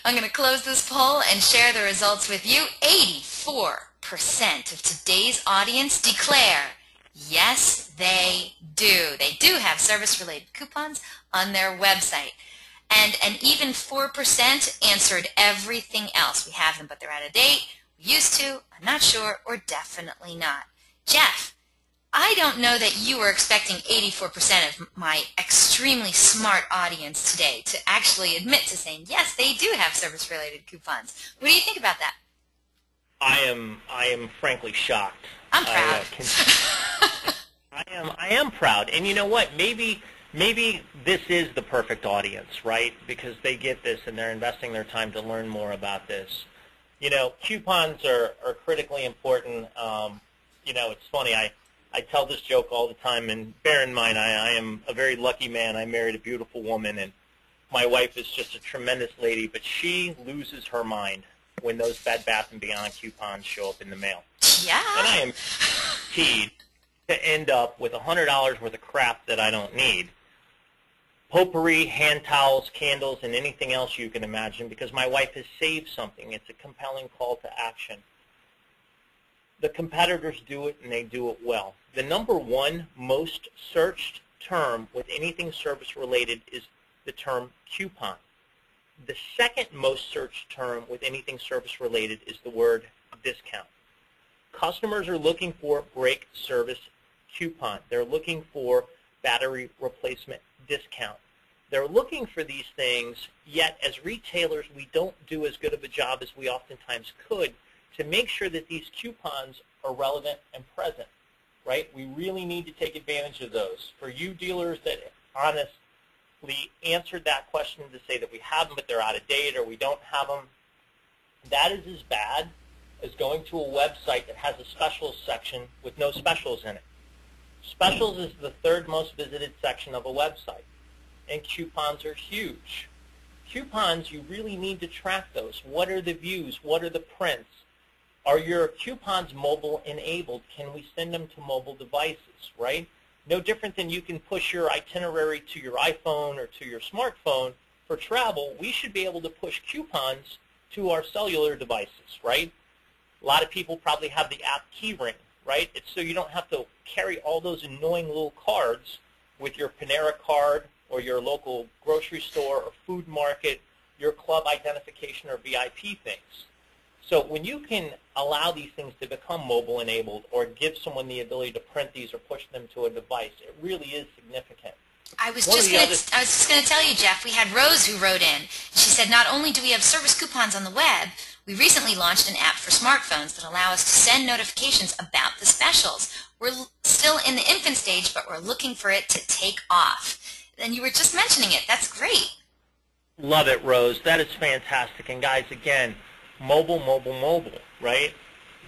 S1: I'm going to close this poll and share the results with you. 84% of today's audience declare, yes, they do. They do have service-related coupons on their website. And even 4% answered everything else. We have them, but they're out of date. We used to, I'm not sure, or definitely not. Jeff, I don't know that you were expecting 84% of my extremely smart audience today to actually admit to saying, yes, they do have service-related coupons. What do you think about that?
S2: I am frankly shocked.
S1: I'm proud.
S2: I am proud. And you know what? Maybe this is the perfect audience, right? Because they get this and they're investing their time to learn more about this. Coupons are critically important. It's funny. I tell this joke all the time, and bear in mind, I am a very lucky man. I married a beautiful woman, and my wife is just a tremendous lady, but she loses her mind when those Bed Bath & Beyond coupons show up in the mail.
S1: Yeah.
S2: And I am keyed to end up with $100 worth of crap that I don't need. potpourri, hand towels, candles, and anything else you can imagine, because my wife has saved something. It's a compelling call to action. The competitors do it, and they do it well. The number one most searched term with anything service related is the term coupon. The second most searched term with anything service related is the word discount. Customers are looking for break service coupon. They're looking for battery replacement discount. They're looking for these things, yet as retailers we don't do as good of a job as we oftentimes could to make sure that these coupons are relevant and present, right? We really need to take advantage of those. For you dealers that honestly answered that question to say that we have them but they're out of date or we don't have them, that is as bad as going to a website that has a specials section with no specials in it. Specials is the third most visited section of a website, and coupons are huge. Coupons, you really need to track those. What are the views? What are the prints? Are your coupons mobile enabled? Can we send them to mobile devices, right? No different than you can push your itinerary to your iPhone or to your smartphone for travel. We should be able to push coupons to our cellular devices, right? A lot of people probably have the app Keyring, right? It's so you don't have to carry all those annoying little cards with your Panera card or your local grocery store or food market, your club identification or VIP things. So when you can allow these things to become mobile enabled or give someone the ability to print these or push them to a device, it really is significant.
S1: I was just going to tell you, Jeff, we had Rose who wrote in. She said, not only do we have service coupons on the web, we recently launched an app for smartphones that allow us to send notifications about the specials. We're still in the infant stage, but we're looking for it to take off. And you were just mentioning it. That's great.
S2: Love it, Rose. That is fantastic. And guys, again, mobile, right?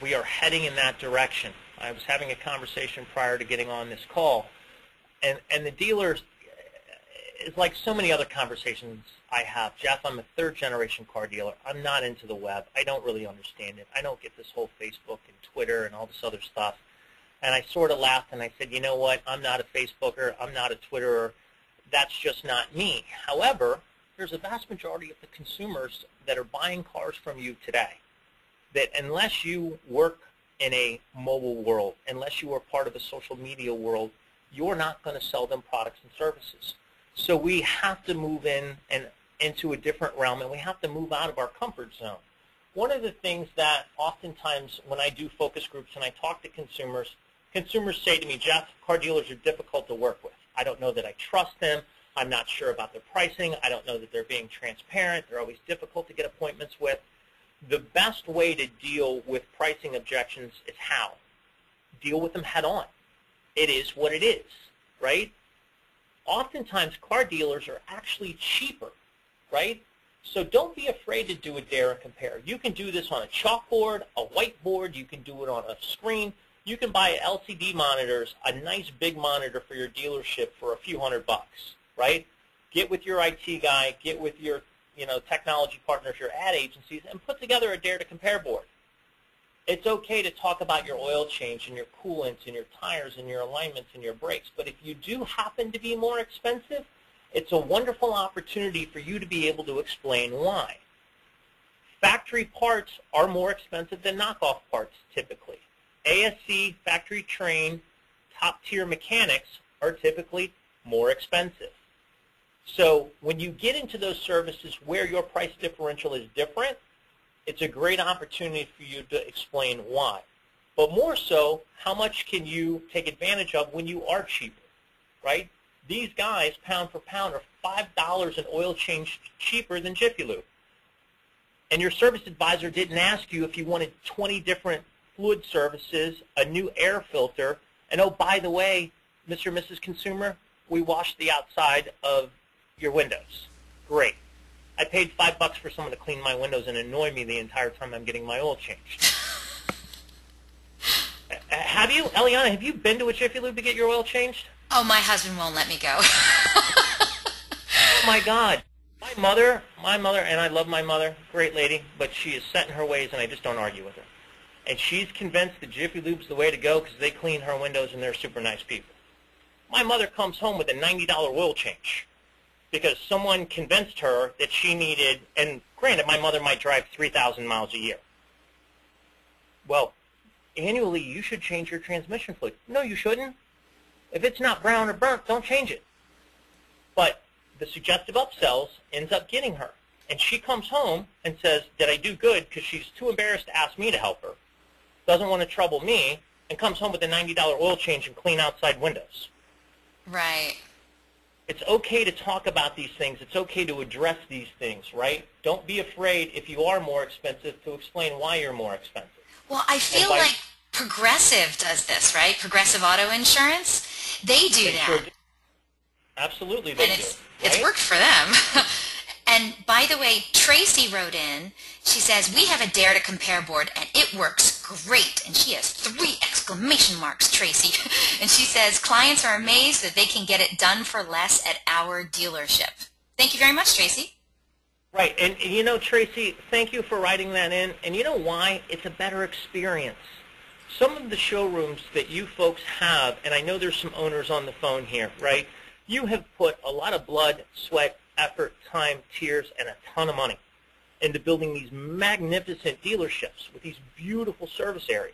S2: We are heading in that direction. I was having a conversation prior to getting on this call, and the dealers, it's like so many other conversations I have. Jeff, I'm a third-generation car dealer. I'm not into the web. I don't really understand it. I don't get this whole Facebook and Twitter and all this other stuff. And I sort of laughed and I said, you know what? I'm not a Facebooker. I'm not a Twitterer. That's just not me. However, there's a vast majority of the consumers that are buying cars from you today that unless you work in a mobile world, unless you are part of a social media world, you're not going to sell them products and services. So we have to move into a different realm, and we have to move out of our comfort zone. One of the things that oftentimes when I do focus groups and I talk to consumers say to me, Jeff, car dealers are difficult to work with. I don't know that I trust them. I'm not sure about their pricing. I don't know that they're being transparent. They're always difficult to get appointments with. The best way to deal with pricing objections is how? Deal with them head on. It is what it is, right? Oftentimes, car dealers are actually cheaper, right? So don't be afraid to do a dare and compare. You can do this on a chalkboard, a whiteboard. You can do it on a screen. You can buy LCD monitors, a nice big monitor for your dealership for a few $100, right? Get with your IT guy, get with your technology partners, your ad agencies, and put together a dare to compare board. It's okay to talk about your oil change and your coolants and your tires and your alignments and your brakes, but if you do happen to be more expensive, it's a wonderful opportunity for you to be able to explain why. Factory parts are more expensive than knockoff parts typically. ASC, factory trained, top-tier mechanics are typically more expensive. So when you get into those services where your price differential is different, it's a great opportunity for you to explain why. But more so, how much can you take advantage of when you are cheaper, right? These guys, pound for pound, are $5 an oil change cheaper than Jiffy Lube. And your service advisor didn't ask you if you wanted 20 different fluid services, a new air filter, and oh, by the way, Mr. and Mrs. Consumer, we washed the outside of your windows. Great. I paid $5 for someone to clean my windows and annoy me the entire time I'm getting my oil changed. Have you, Eliana, have you been to a Jiffy Lube to get your oil changed?
S1: Oh, my husband won't let me go.
S2: Oh, my God. My mother, and I love my mother, great lady, but she is set in her ways, and I just don't argue with her. And she's convinced that Jiffy Lube's the way to go because they clean her windows and they're super nice people. My mother comes home with a $90 oil change. because someone convinced her that she needed, and granted, my mother might drive 3,000 miles a year. Well, annually, you should change your transmission fluid. No, you shouldn't. If it's not brown or burnt, don't change it. But the suggestive upsells ends up getting her. And she comes home and says, did I do good? Because she's too embarrassed to ask me to help her, doesn't want to trouble me, and comes home with a $90 oil change and clean outside windows.
S1: Right.
S2: It's okay to talk about these things. It's okay to address these things, right? Don't be afraid, if you are more expensive, to explain why you're more expensive.
S1: Well, I feel like Progressive does this, right? Progressive Auto Insurance. They do that.
S2: Sure do. Absolutely they do.
S1: It's worked for them. And by the way, Tracy wrote in, she says, we have a Dare to Compare board and it works great. And she has 3 exclamation marks, Tracy. And she says, clients are amazed that they can get it done for less at our dealership. Thank you very much, Tracy.
S2: Right, and you know, Tracy, thank you for writing that in. And you know why? It's a better experience. Some of the showrooms that you folks have, and I know there's some owners on the phone here, right? You have put a lot of blood, sweat, effort, time, tears, and a ton of money into building these magnificent dealerships with these beautiful service areas.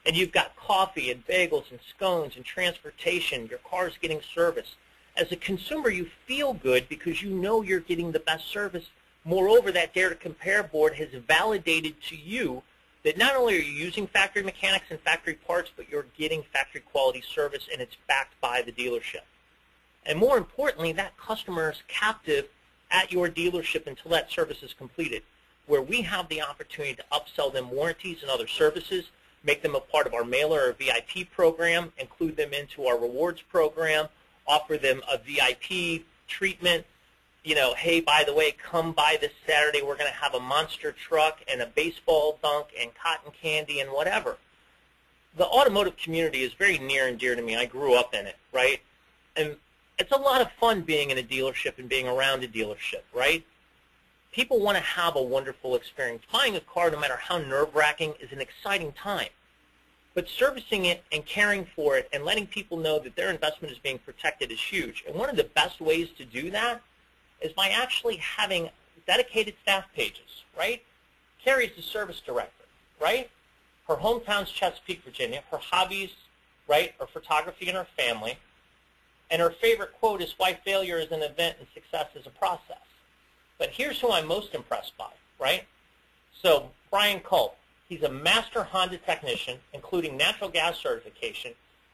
S2: And you've got coffee and bagels and scones and transportation. Your car's getting service. As a consumer, you feel good because you know you're getting the best service. Moreover, that Dare to Compare board has validated to you that not only are you using factory mechanics and factory parts, but you're getting factory quality service, and it's backed by the dealership. And more importantly, that customer is captive at your dealership until that service is completed, where we have the opportunity to upsell them warranties and other services, make them a part of our mailer or VIP program, include them into our rewards program, offer them a VIP treatment. You know, hey, by the way, come by this Saturday. We're going to have a monster truck and a baseball dunk and cotton candy and whatever. The automotive community is very near and dear to me. I grew up in it, right? And it's a lot of fun being in a dealership and being around a dealership, right? People want to have a wonderful experience. Buying a car, no matter how nerve-wracking, is an exciting time. But servicing it and caring for it and letting people know that their investment is being protected is huge. And one of the best ways to do that is by actually having dedicated staff pages, right? Carrie's the service director, right? Her hometown's Chesapeake, Virginia. Her hobbies, right, are photography and her family. And her favorite quote is, why failure is an event and success is a process. But here's who I'm most impressed by, right? So Brian Culp, he's a master Honda technician, including natural gas certification,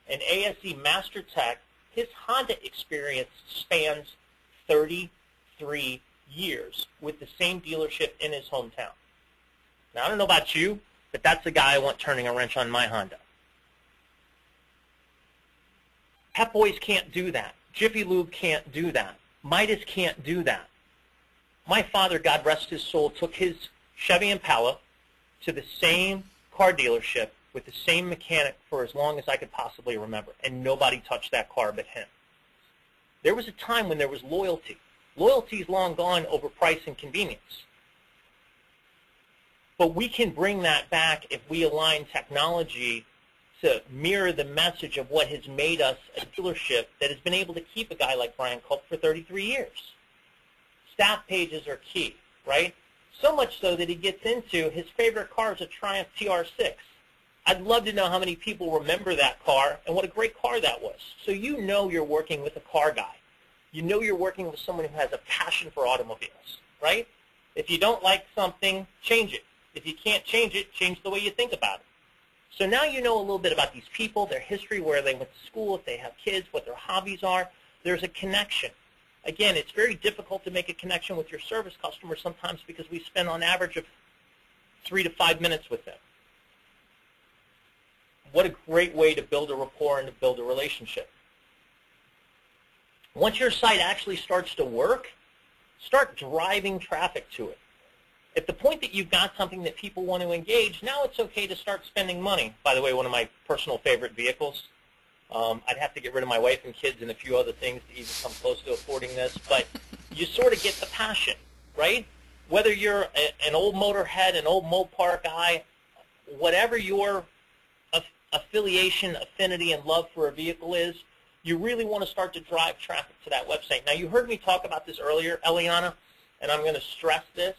S2: and ASE Master Tech. His Honda experience spans 33 years with the same dealership in his hometown. Now, I don't know about you, but that's the guy I want turning a wrench on my Honda. Pep Boys can't do that. Jiffy Lube can't do that. Midas can't do that. My father, God rest his soul, took his Chevy Impala to the same car dealership with the same mechanic for as long as I could possibly remember, and nobody touched that car but him. There was a time when there was loyalty. Loyalty's long gone over price and convenience. But we can bring that back if we align technology to mirror the message of what has made us a dealership that has been able to keep a guy like Brian Culp for 33 years. Staff pages are key, right? So much so that he gets into his favorite car is a Triumph TR6. I'd love to know how many people remember that car and what a great car that was. So you know you're working with a car guy. You know you're working with someone who has a passion for automobiles, right? If you don't like something, change it. If you can't change it, change the way you think about it. So now you know a little bit about these people, their history, where they went to school, if they have kids, what their hobbies are. There's a connection. Again, it's very difficult to make a connection with your service customers sometimes because we spend on average of 3 to 5 minutes with them. What a great way to build a rapport and to build a relationship. Once your site actually starts to work, start driving traffic to it. At the point that you've got something that people want to engage, now it's okay to start spending money. By the way, one of my personal favorite vehicles. I'd have to get rid of my wife and kids and a few other things to even come close to affording this, but you sort of get the passion, right? Whether you're an old motorhead, an old Mopar guy, whatever your affiliation, affinity, and love for a vehicle is, you really want to start to drive traffic to that website. Now, you heard me talk about this earlier, Eliana, and I'm going to stress this.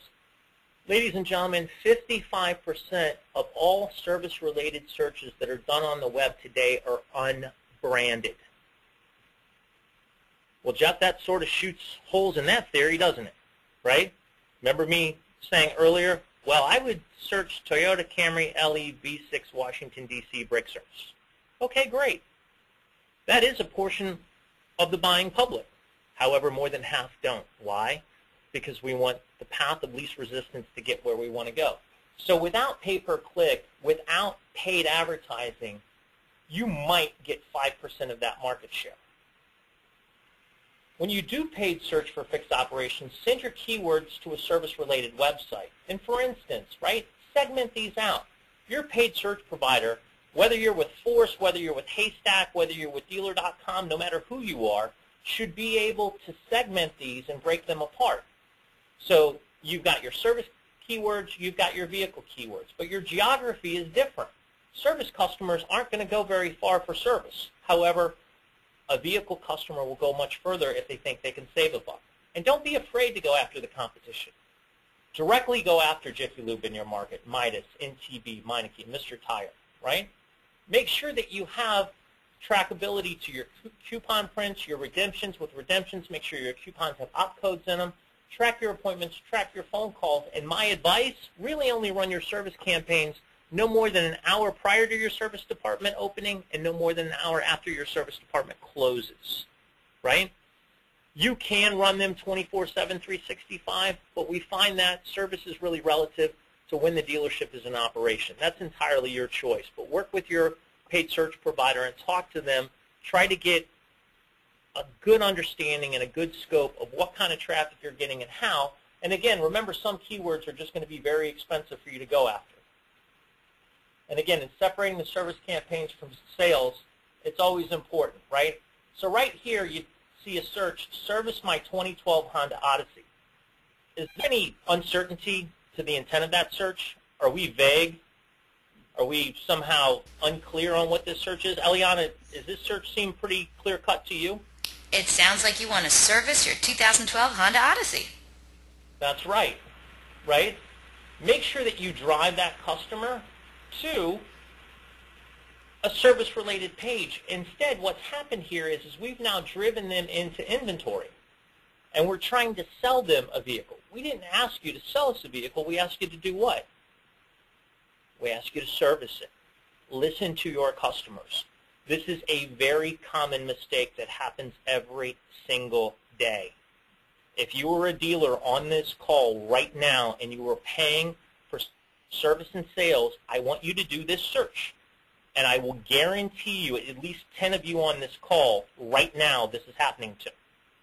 S2: Ladies and gentlemen, 55% of all service-related searches that are done on the web today are unbranded. Well, Jeff, that sort of shoots holes in that theory, doesn't it? Right? Remember me saying earlier, well, I would search Toyota Camry LE V6 Washington, D.C. brake service. Okay, great. That is a portion of the buying public. However, more than half don't. Why? Because we want the path of least resistance to get where we want to go. So without pay-per-click, without paid advertising, you might get 5% of that market share. When you do paid search for fixed operations, send your keywords to a service-related website. And for instance, right, segment these out. Your paid search provider, whether you're with Force, whether you're with Haystack, whether you're with Dealer.com, no matter who you are, should be able to segment these and break them apart. So you've got your service keywords, you've got your vehicle keywords, but your geography is different. Service customers aren't going to go very far for service. However, a vehicle customer will go much further if they think they can save a buck. And don't be afraid to go after the competition. Directly go after Jiffy Lube in your market, Midas, NTB, Meineke, Mr. Tire, right? Make sure that you have trackability to your coupon prints, your redemptions. With redemptions, make sure your coupons have opcodes in them. Track your appointments, track your phone calls. And my advice, really only run your service campaigns no more than an hour prior to your service department opening and no more than an hour after your service department closes, right? You can run them 24/7, 365, but we find that service is really relative to when the dealership is in operation. That's entirely your choice. But work with your paid search provider and talk to them. Try to get a good understanding and a good scope of what kind of traffic you're getting and how. And again, remember, some keywords are just going to be very expensive for you to go after. And again, in separating the service campaigns from sales, it's always important, right? So right here, you see a search, service my 2012 Honda Odyssey. Is there any uncertainty to the intent of that search? Are we vague? Are we somehow unclear on what this search is? Eliana, does this search seem pretty clear-cut to you?
S1: It sounds like you want to service your 2012 Honda Odyssey.
S2: That's right, right? Make sure that you drive that customer to a service-related page. Instead, what's happened here is we've now driven them into inventory, and we're trying to sell them a vehicle. We didn't ask you to sell us a vehicle. We asked you to do what? We asked you to service it. Listen to your customers. This is a very common mistake that happens every single day. If you were a dealer on this call right now and you were paying for service and sales, I want you to do this search. And I will guarantee you, at least 10 of you on this call right now, this is happening to.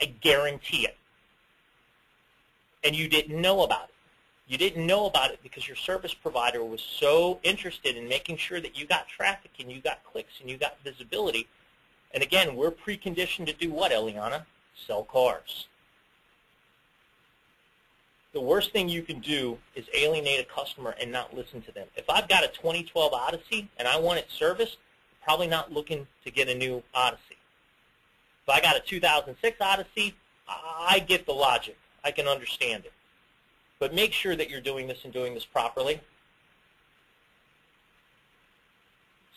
S2: I guarantee it. And you didn't know about it. You didn't know about it because your service provider was so interested in making sure that you got traffic and you got clicks and you got visibility. And again, we're preconditioned to do what, Eliana? Sell cars. The worst thing you can do is alienate a customer and not listen to them. If I've got a 2012 Odyssey and I want it serviced, I'm probably not looking to get a new Odyssey. If I got a 2006 Odyssey, I get the logic. I can understand it. But make sure that you're doing this and doing this properly.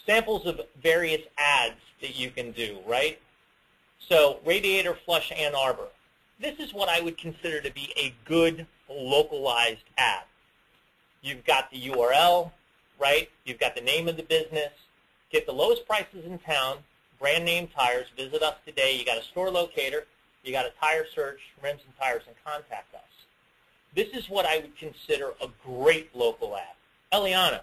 S2: Samples of various ads that you can do, right? So, radiator flush Ann Arbor. This is what I would consider to be a good localized ad. You've got the URL, right? You've got the name of the business. Get the lowest prices in town, brand name tires, visit us today. You got a store locator. You got a tire search, rims and tires, and contact us. This is what I would consider a great local ad. Eliana,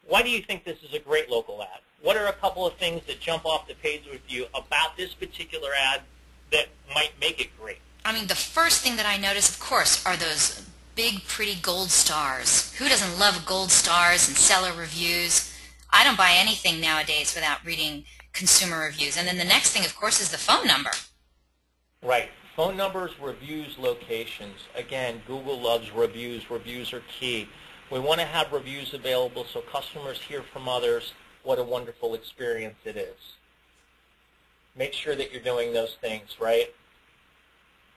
S2: why do you think this is a great local ad? What are a couple of things that jump off the page with you about this particular ad that might make it great?
S1: I mean, the first thing that I notice, of course, are those big, pretty gold stars. Who doesn't love gold stars and seller reviews? I don't buy anything nowadays without reading consumer reviews. And then the next thing, of course, is the phone number.
S2: Right. Phone numbers, reviews, locations. Again, Google loves reviews. Reviews are key. We want to have reviews available so customers hear from others what a wonderful experience it is. Make sure that you're doing those things, right?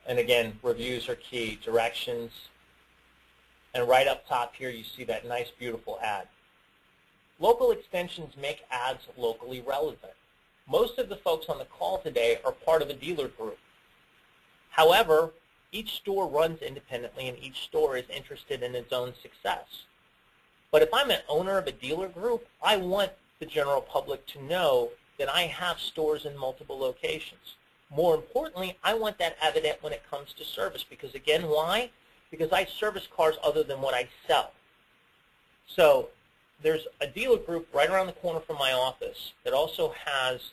S2: And again, reviews are key, directions. And right up top here, you see that nice, beautiful ad. Local extensions make ads locally relevant. Most of the folks on the call today are part of a dealer group. However, each store runs independently and each store is interested in its own success. But if I'm an owner of a dealer group, I want the general public to know that I have stores in multiple locations. More importantly, I want that evident when it comes to service because, again, why? Because I service cars other than what I sell. So there's a dealer group right around the corner from my office that also has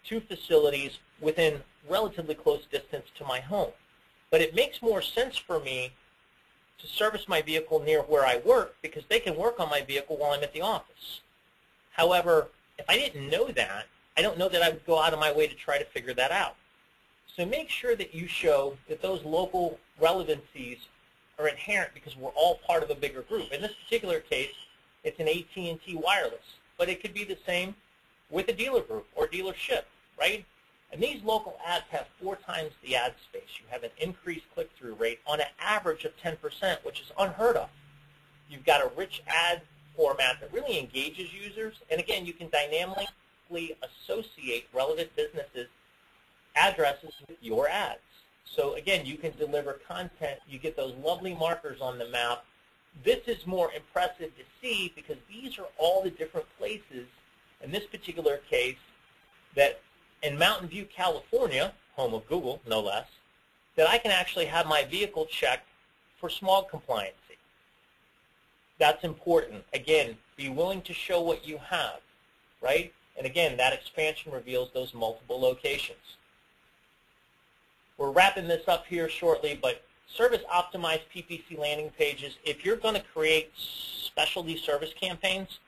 S2: 2 facilities within relatively close distance to my home. But it makes more sense for me to service my vehicle near where I work because they can work on my vehicle while I'm at the office. However, if I didn't know that, I don't know that I would go out of my way to try to figure that out. So make sure that you show that those local relevancies are inherent because we're all part of a bigger group. In this particular case, it's an AT&T wireless, but it could be the same with a dealer group or dealership, right? And these local ads have 4 times the ad space. You have an increased click-through rate on an average of 10%, which is unheard of. You've got a rich ad format that really engages users. And again, you can dynamically associate relevant businesses' addresses with your ads. So again, you can deliver content. You get those lovely markers on the map. This is more impressive to see because these are all the different places, in this particular case, that in Mountain View, California, home of Google, no less, that I can actually have my vehicle checked for smog compliancy. That's important. Again, be willing to show what you have, right? And again, that expansion reveals those multiple locations. We're wrapping this up here shortly, but service-optimized PPC landing pages, if you're going to create specialty service campaigns,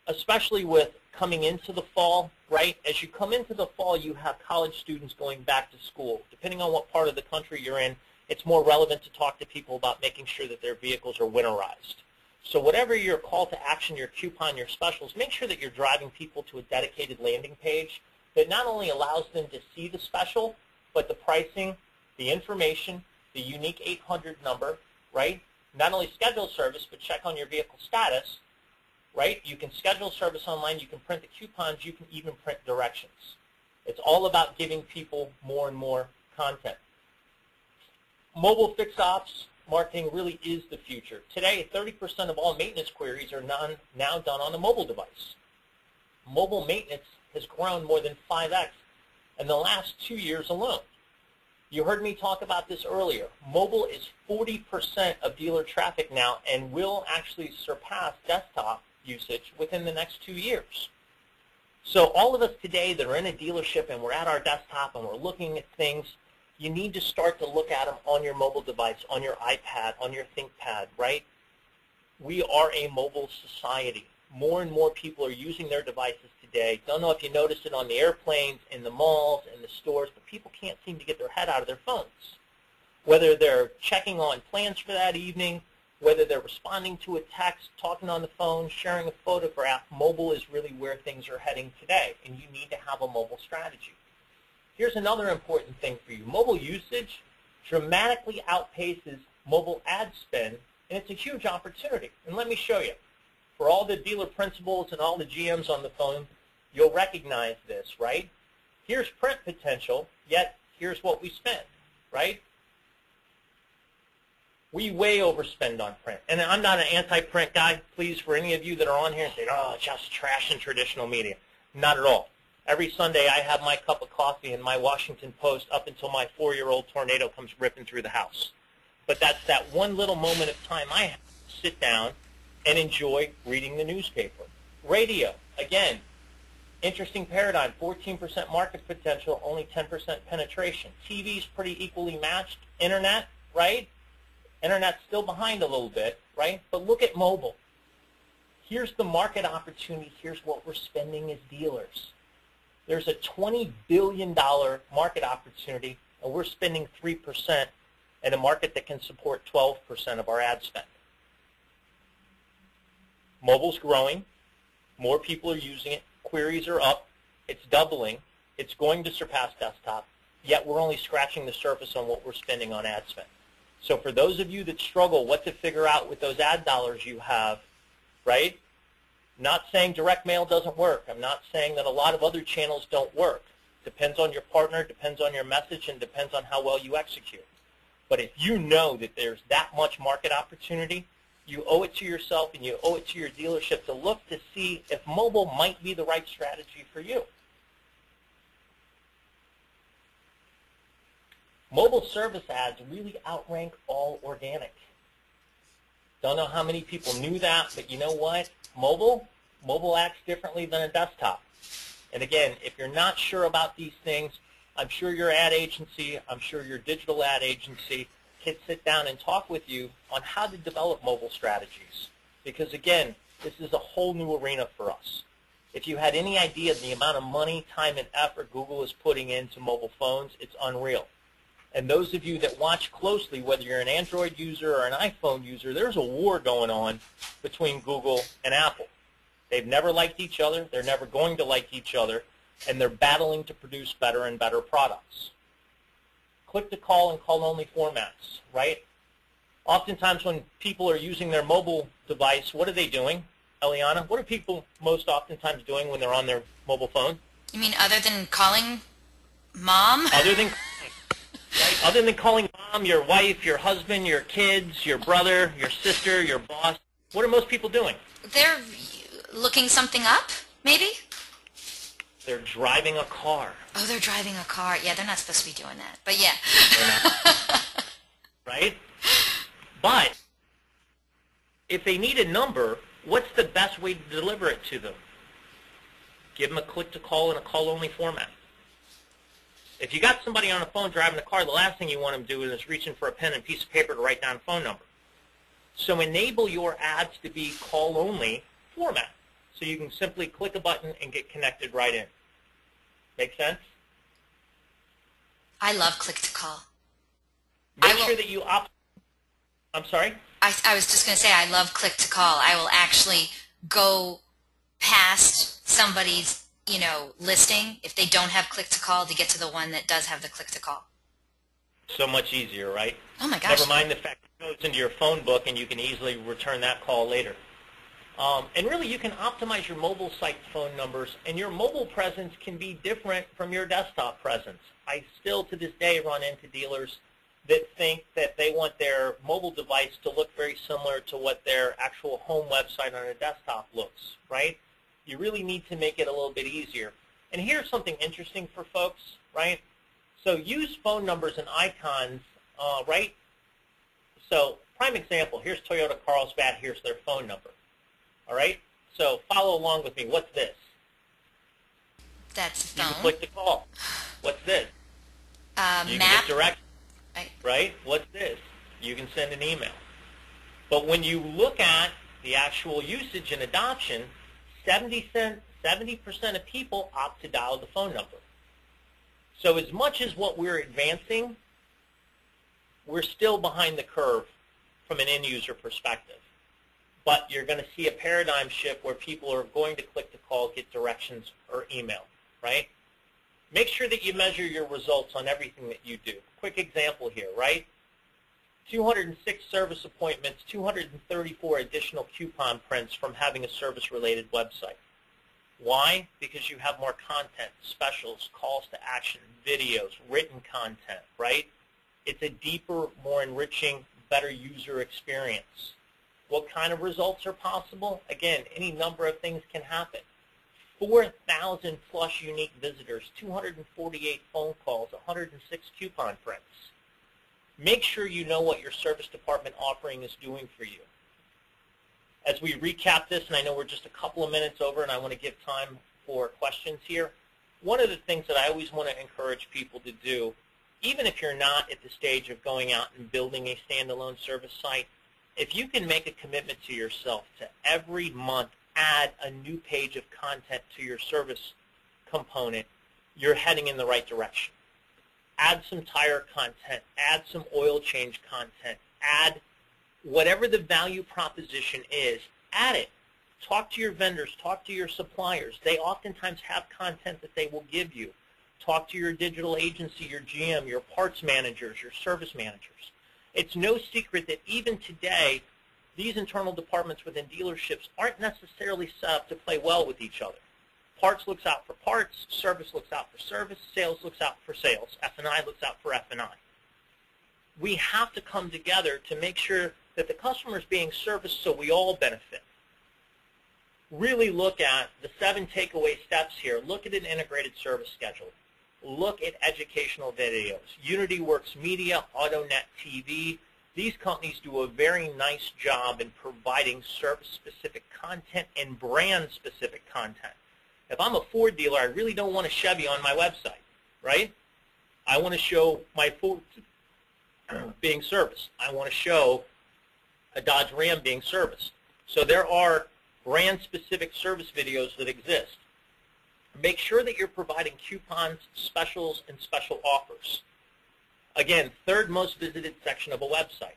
S2: especially with coming into the fall, right? As you come into the fall, you have college students going back to school. Depending on what part of the country you're in, it's more relevant to talk to people about making sure that their vehicles are winterized. So whatever your call to action, your coupon, your specials, make sure that you're driving people to a dedicated landing page that not only allows them to see the special, but the pricing, the information, the unique 800 number, right? Not only schedule service, but check on your vehicle status, right? You can schedule service online, you can print the coupons, you can even print directions. It's all about giving people more and more content. Mobile fix-ops marketing really is the future. Today, 30% of all maintenance queries are now done on a mobile device. Mobile maintenance has grown more than 5x in the last 2 years alone. You heard me talk about this earlier. Mobile is 40% of dealer traffic now and will actually surpass desktop usage within the next 2 years. So all of us today that are in a dealership and we're at our desktop and we're looking at things, you need to start to look at them on your mobile device, on your iPad, on your ThinkPad, right? We are a mobile society. More and more people are using their devices today. Don't know if you noticed it on the airplanes, in the malls, in the stores, but people can't seem to get their head out of their phones. Whether they're checking on plans for that evening, whether they're responding to a text, talking on the phone, sharing a photograph, mobile is really where things are heading today, and you need to have a mobile strategy. Here's another important thing for you. Mobile usage dramatically outpaces mobile ad spend, and it's a huge opportunity. And let me show you. For all the dealer principals and all the GMs on the phone, you'll recognize this, right? Here's print potential, yet here's what we spend, right? We way overspend on print. And I'm not an anti-print guy. Please, for any of you that are on here and say, oh, it's just trash in traditional media. Not at all. Every Sunday I have my cup of coffee and my Washington Post up until my 4-year-old tornado comes ripping through the house. But that's that one little moment of time I have to sit down and enjoy reading the newspaper. Radio, again, interesting paradigm, 14% market potential, only 10% penetration. TV's pretty equally matched. Internet, right? Internet's still behind a little bit, right? But look at mobile. Here's the market opportunity. Here's what we're spending as dealers. There's a $20 billion market opportunity, and we're spending 3% in a market that can support 12% of our ad spend. Mobile's growing. More people are using it. Queries are up. It's doubling. It's going to surpass desktop, yet we're only scratching the surface on what we're spending on ad spend. So for those of you that struggle what to figure out with those ad dollars you have, right? Not saying direct mail doesn't work. I'm not saying that a lot of other channels don't work. Depends on your partner, depends on your message, and depends on how well you execute. But if you know that there's that much market opportunity, you owe it to yourself and you owe it to your dealership to look to see if mobile might be the right strategy for you. Mobile service ads really outrank all organic. Don't know how many people knew that, but you know what? Mobile acts differently than a desktop. And again, if you're not sure about these things, I'm sure your ad agency, I'm sure your digital ad agency can sit down and talk with you on how to develop mobile strategies. Because again, this is a whole new arena for us. If you had any idea of the amount of money, time, and effort Google is putting into mobile phones, it's unreal. And those of you that watch closely, whether you're an Android user or an iPhone user, there's a war going on between Google and Apple. They've never liked each other. They're never going to like each other. And they're battling to produce better and better products. Click-to-call and call-only formats, right? Oftentimes when people are using their mobile device, what are they doing? Eliana, what are people most oftentimes doing when they're on their mobile phone?
S1: You mean other than calling mom?
S2: Other than right? Other than calling mom, your wife, your husband, your kids, your brother, your sister, your boss, what are most people doing?
S1: They're looking something up, maybe?
S2: They're driving a car.
S1: Oh, they're driving a car. Yeah, they're not supposed to be doing that, but yeah.
S2: They're not. Right? But if they need a number, what's the best way to deliver it to them? Give them a click-to-call in a call-only format. If you got somebody on the phone driving a car, the last thing you want them to do is reaching for a pen and piece of paper to write down a phone number. So enable your ads to be call-only format. So you can simply click a button and get connected right in. Make sense?
S1: I love click-to-call.
S2: Make sure that you opt. I'm sorry?
S1: I was just going to say I love click-to-call. I will actually go past somebody's listing if they don't have click-to-call to get to the one that does have the click-to-call.
S2: So much easier, right?
S1: Oh my gosh.
S2: Never mind the fact that it goes into your phone book and you can easily return that call later. And really, you can optimize your mobile site phone numbers, and your mobile presence can be different from your desktop presence. I still, to this day, run into dealers that think that they want their mobile device to look very similar to what their actual home website on a desktop looks, right? You really need to make it a little bit easier. And here's something interesting for folks, right? So use phone numbers and icons, right? So prime example, here's Toyota Carlsbad, here's their phone number. All right? So follow along with me. What's this?
S1: That's a phone.
S2: You can click the call. What's this? You can get directions, right? What's this? You can send an email. But when you look at the actual usage and adoption, 70% of people opt to dial the phone number. So as much as what we're advancing, we're still behind the curve from an end-user perspective. But you're going to see a paradigm shift where people are going to click the call, get directions, or email, right? Make sure that you measure your results on everything that you do. Quick example here, right? 206 service appointments, 234 additional coupon prints from having a service-related website. Why? Because you have more content, specials, calls to action, videos, written content, right? It's a deeper, more enriching, better user experience. What kind of results are possible? Again, any number of things can happen. 4,000 plus unique visitors, 248 phone calls, 106 coupon prints. Make sure you know what your service department offering is doing for you. As we recap this, and I know we're just a couple of minutes over and I want to give time for questions here, one of the things that I always want to encourage people to do, even if you're not at the stage of going out and building a standalone service site, if you can make a commitment to yourself to every month add a new page of content to your service component, you're heading in the right direction. Add some tire content, add some oil change content, add whatever the value proposition is, add it. Talk to your vendors, talk to your suppliers. They oftentimes have content that they will give you. Talk to your digital agency, your GM, your parts managers, your service managers. It's no secret that even today, these internal departments within dealerships aren't necessarily set up to play well with each other. Parts looks out for parts, service looks out for service, sales looks out for sales, F&I looks out for F&I. We have to come together to make sure that the customer is being serviced so we all benefit. Really look at the 7 takeaway steps here. Look at an integrated service schedule. Look at educational videos. UnityWorks Media, AutoNet TV. These companies do a very nice job in providing service-specific content and brand-specific content. If I'm a Ford dealer, I really don't want a Chevy on my website, right? I want to show my Ford being serviced. I want to show a Dodge Ram being serviced. So there are brand-specific service videos that exist. Make sure that you're providing coupons, specials, and special offers. Again, 3rd most visited section of a website.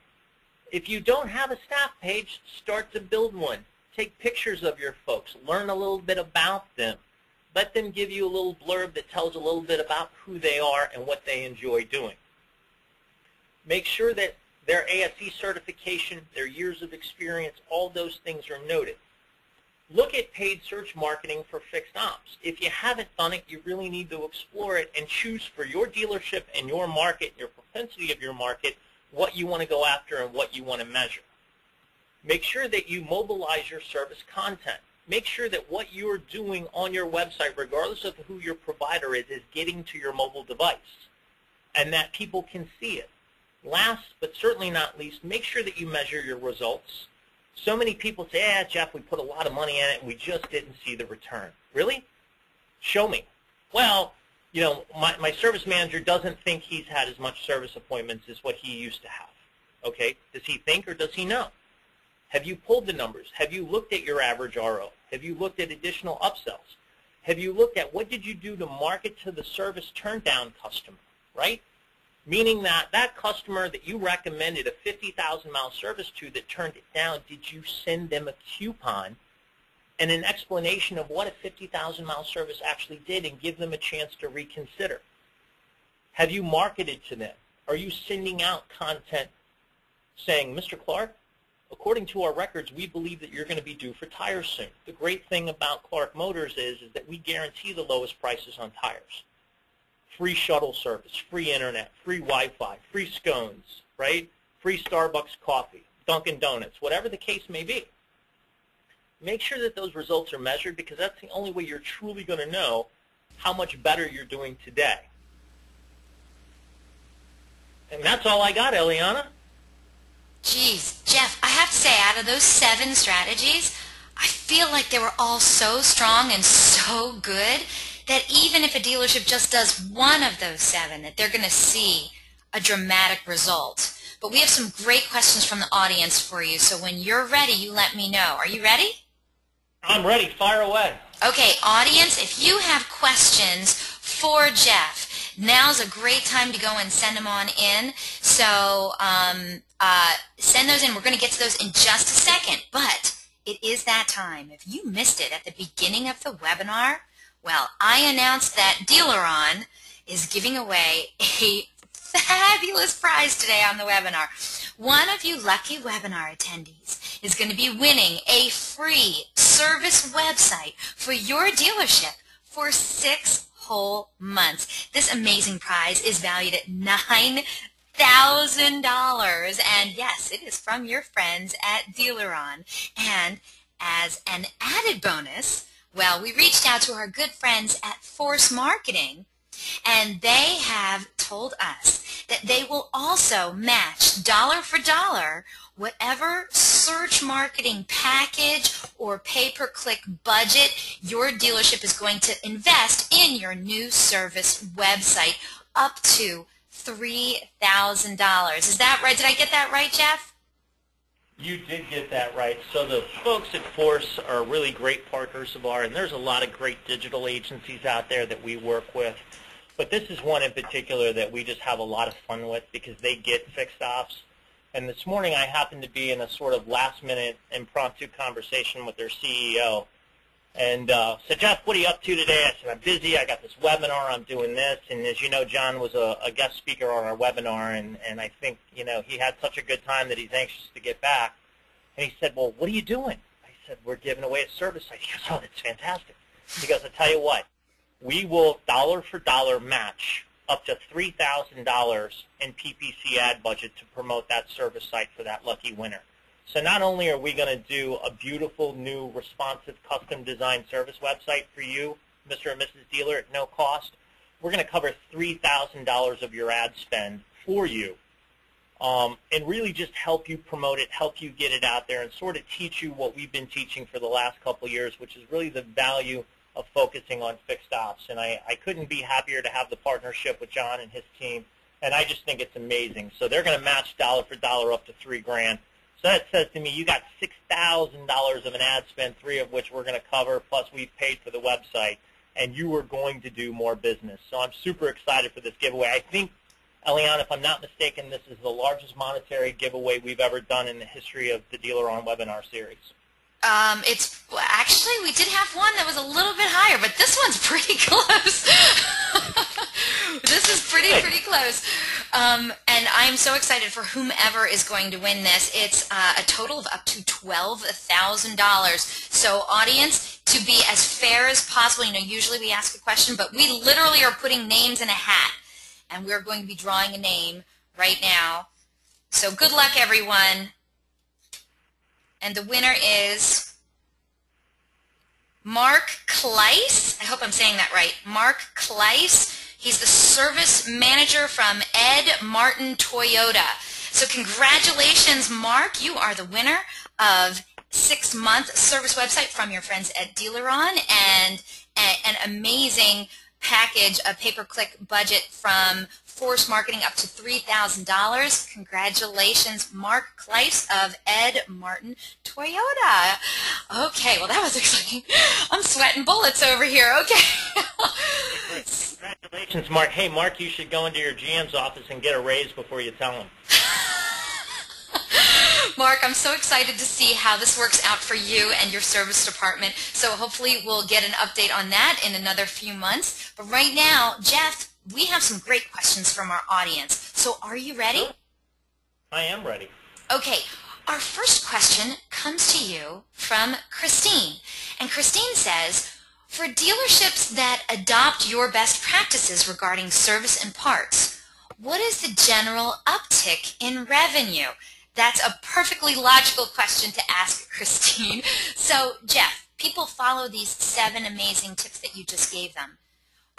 S2: If you don't have a staff page, start to build one. Take pictures of your folks. Learn a little bit about them. Let them give you a little blurb that tells a little bit about who they are and what they enjoy doing. Make sure that their ASE certification, their years of experience, all those things are noted. Look at paid search marketing for fixed ops. If you haven't done it, you really need to explore it and choose for your dealership and your market, your propensity of your market, what you want to go after and what you want to measure. Make sure that you mobilize your service content. Make sure that what you're doing on your website, regardless of who your provider is getting to your mobile device and that people can see it. Last, but certainly not least, make sure that you measure your results. So many people say, "Yeah, Jeff, we put a lot of money in it and we just didn't see the return." Really? Show me. Well, you know, my service manager doesn't think he's had as much service appointments as what he used to have. Okay, does he think or does he know? Have you pulled the numbers? Have you looked at your average RO? Have you looked at additional upsells? Have you looked at what did you do to market to the service turndown customer, right? Meaning that that customer that you recommended a 50,000-mile service to that turned it down, did you send them a coupon and an explanation of what a 50,000-mile service actually did and give them a chance to reconsider? Have you marketed to them? Are you sending out content saying, "Mr. Clark, according to our records, we believe that you're going to be due for tires soon. The great thing about Clark Motors is that we guarantee the lowest prices on tires. Free shuttle service, free internet, free Wi-Fi, free scones, right? Free Starbucks coffee, Dunkin' Donuts, whatever the case may be." Make sure that those results are measured because that's the only way you're truly going to know how much better you're doing today. And that's all I got, Eliana.
S1: Geez, Jeff, I have to say, out of those 7 strategies, I feel like they were all so strong and so good that even if a dealership just does one of those 7, that they're going to see a dramatic result. But we have some great questions from the audience for you, so when you're ready, you let me know. Are you ready?
S2: I'm ready. Fire away.
S1: Okay, audience, if you have questions for Jeff, now's a great time to go and send them on in. So send those in. We're going to get to those in just a second, but it is that time. If you missed it at the beginning of the webinar, well, I announced that DealerOn is giving away a fabulous prize today on the webinar. One of you lucky webinar attendees is going to be winning a free service website for your dealership for 6 whole months. This amazing prize is valued at $9,000, and yes, it is from your friends at DealerOn. And as an added bonus, well, we reached out to our good friends at Force Marketing, and they have told us that they will also match dollar for dollar whatever search marketing package or pay-per-click budget your dealership is going to invest in your new service website, up to $3,000. Is that right? Did I get that right, Jeff?
S2: You did get that right. So the folks at Force are really great partners of ours, and there's a lot of great digital agencies out there that we work with. But this is one in particular that we just have a lot of fun with because they get fixed ops. And this morning I happened to be in a sort of last-minute impromptu conversation with their CEO. and said, Jeff, what are you up to today? I said, I'm busy. I got this webinar. I'm doing this. And as you know, John was a guest speaker on our webinar, and I think, you know, he had such a good time that he's anxious to get back. And he said, well, what are you doing? I said, we're giving away a service site. He goes, oh, that's fantastic. He goes, I'll tell you what, we will dollar for dollar match up to $3,000 in PPC ad budget to promote that service site for that lucky winner. So not only are we going to do a beautiful, new, responsive, custom-designed service website for you, Mr. and Mrs. Dealer, at no cost, we're going to cover $3,000 of your ad spend for you and really just help you promote it, help you get it out there, and sort of teach you what we've been teaching for the last couple of years, which is really the value of focusing on fixed ops. And I couldn't be happier to have the partnership with John and his team, and I just think it's amazing. So they're going to match dollar for dollar up to $3,000. So that says to me you got $6,000 of an ad spend, $3,000 of which we're going to cover, plus we've paid for the website, and you are going to do more business. So I'm super excited for this giveaway. I think, Eliana, if I'm not mistaken, this is the largest monetary giveaway we've ever done in the history of the DealerOn webinar series.
S1: It's actually, we did have one that was a little bit higher, but this one's pretty close. This is pretty close. And I'm so excited for whomever is going to win this. It's a total of up to $12,000. So audience, to be as fair as possible, you know, usually we ask a question, but we literally are putting names in a hat, and we're going to be drawing a name right now. So good luck, everyone. And the winner is Mark Kleiss. I hope I'm saying that right. Mark Kleiss. He's the service manager from Ed Martin Toyota. So congratulations, Mark. You are the winner of 6-month service website from your friends at DealerOn and an amazing package, a pay-per-click budget from Force Marketing up to $3,000. Congratulations, Mark Kleiss of Ed Martin Toyota. Okay, well that was exciting. I'm sweating bullets over here. Okay.
S2: Congratulations, Mark. Hey, Mark, you should go into your GM's office and get a raise before you tell him.
S1: Mark, I'm so excited to see how this works out for you and your service department. So hopefully we'll get an update on that in another few months. But right now, Jeff, we have some great questions from our audience. So are you ready?
S2: Sure. I am ready.
S1: Okay. Our first question comes to you from Christine. And Christine says, for dealerships that adopt your best practices regarding service and parts, what is the general uptick in revenue? That's a perfectly logical question to ask, Christine. So, Jeff, people follow these 7 amazing tips that you just gave them.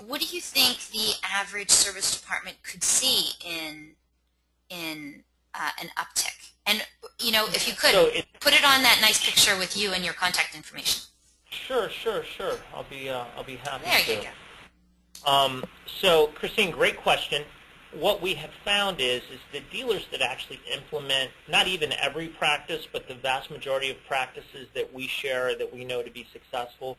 S1: What do you think the average service department could see in an uptick? And, you know, if you could, put it on that nice picture with you and your contact information.
S2: Sure. I'll be happy to.
S1: There you go.
S2: So, Christine, great question. What we have found is the dealers that actually implement not even every practice, but the vast majority of practices that we share that we know to be successful,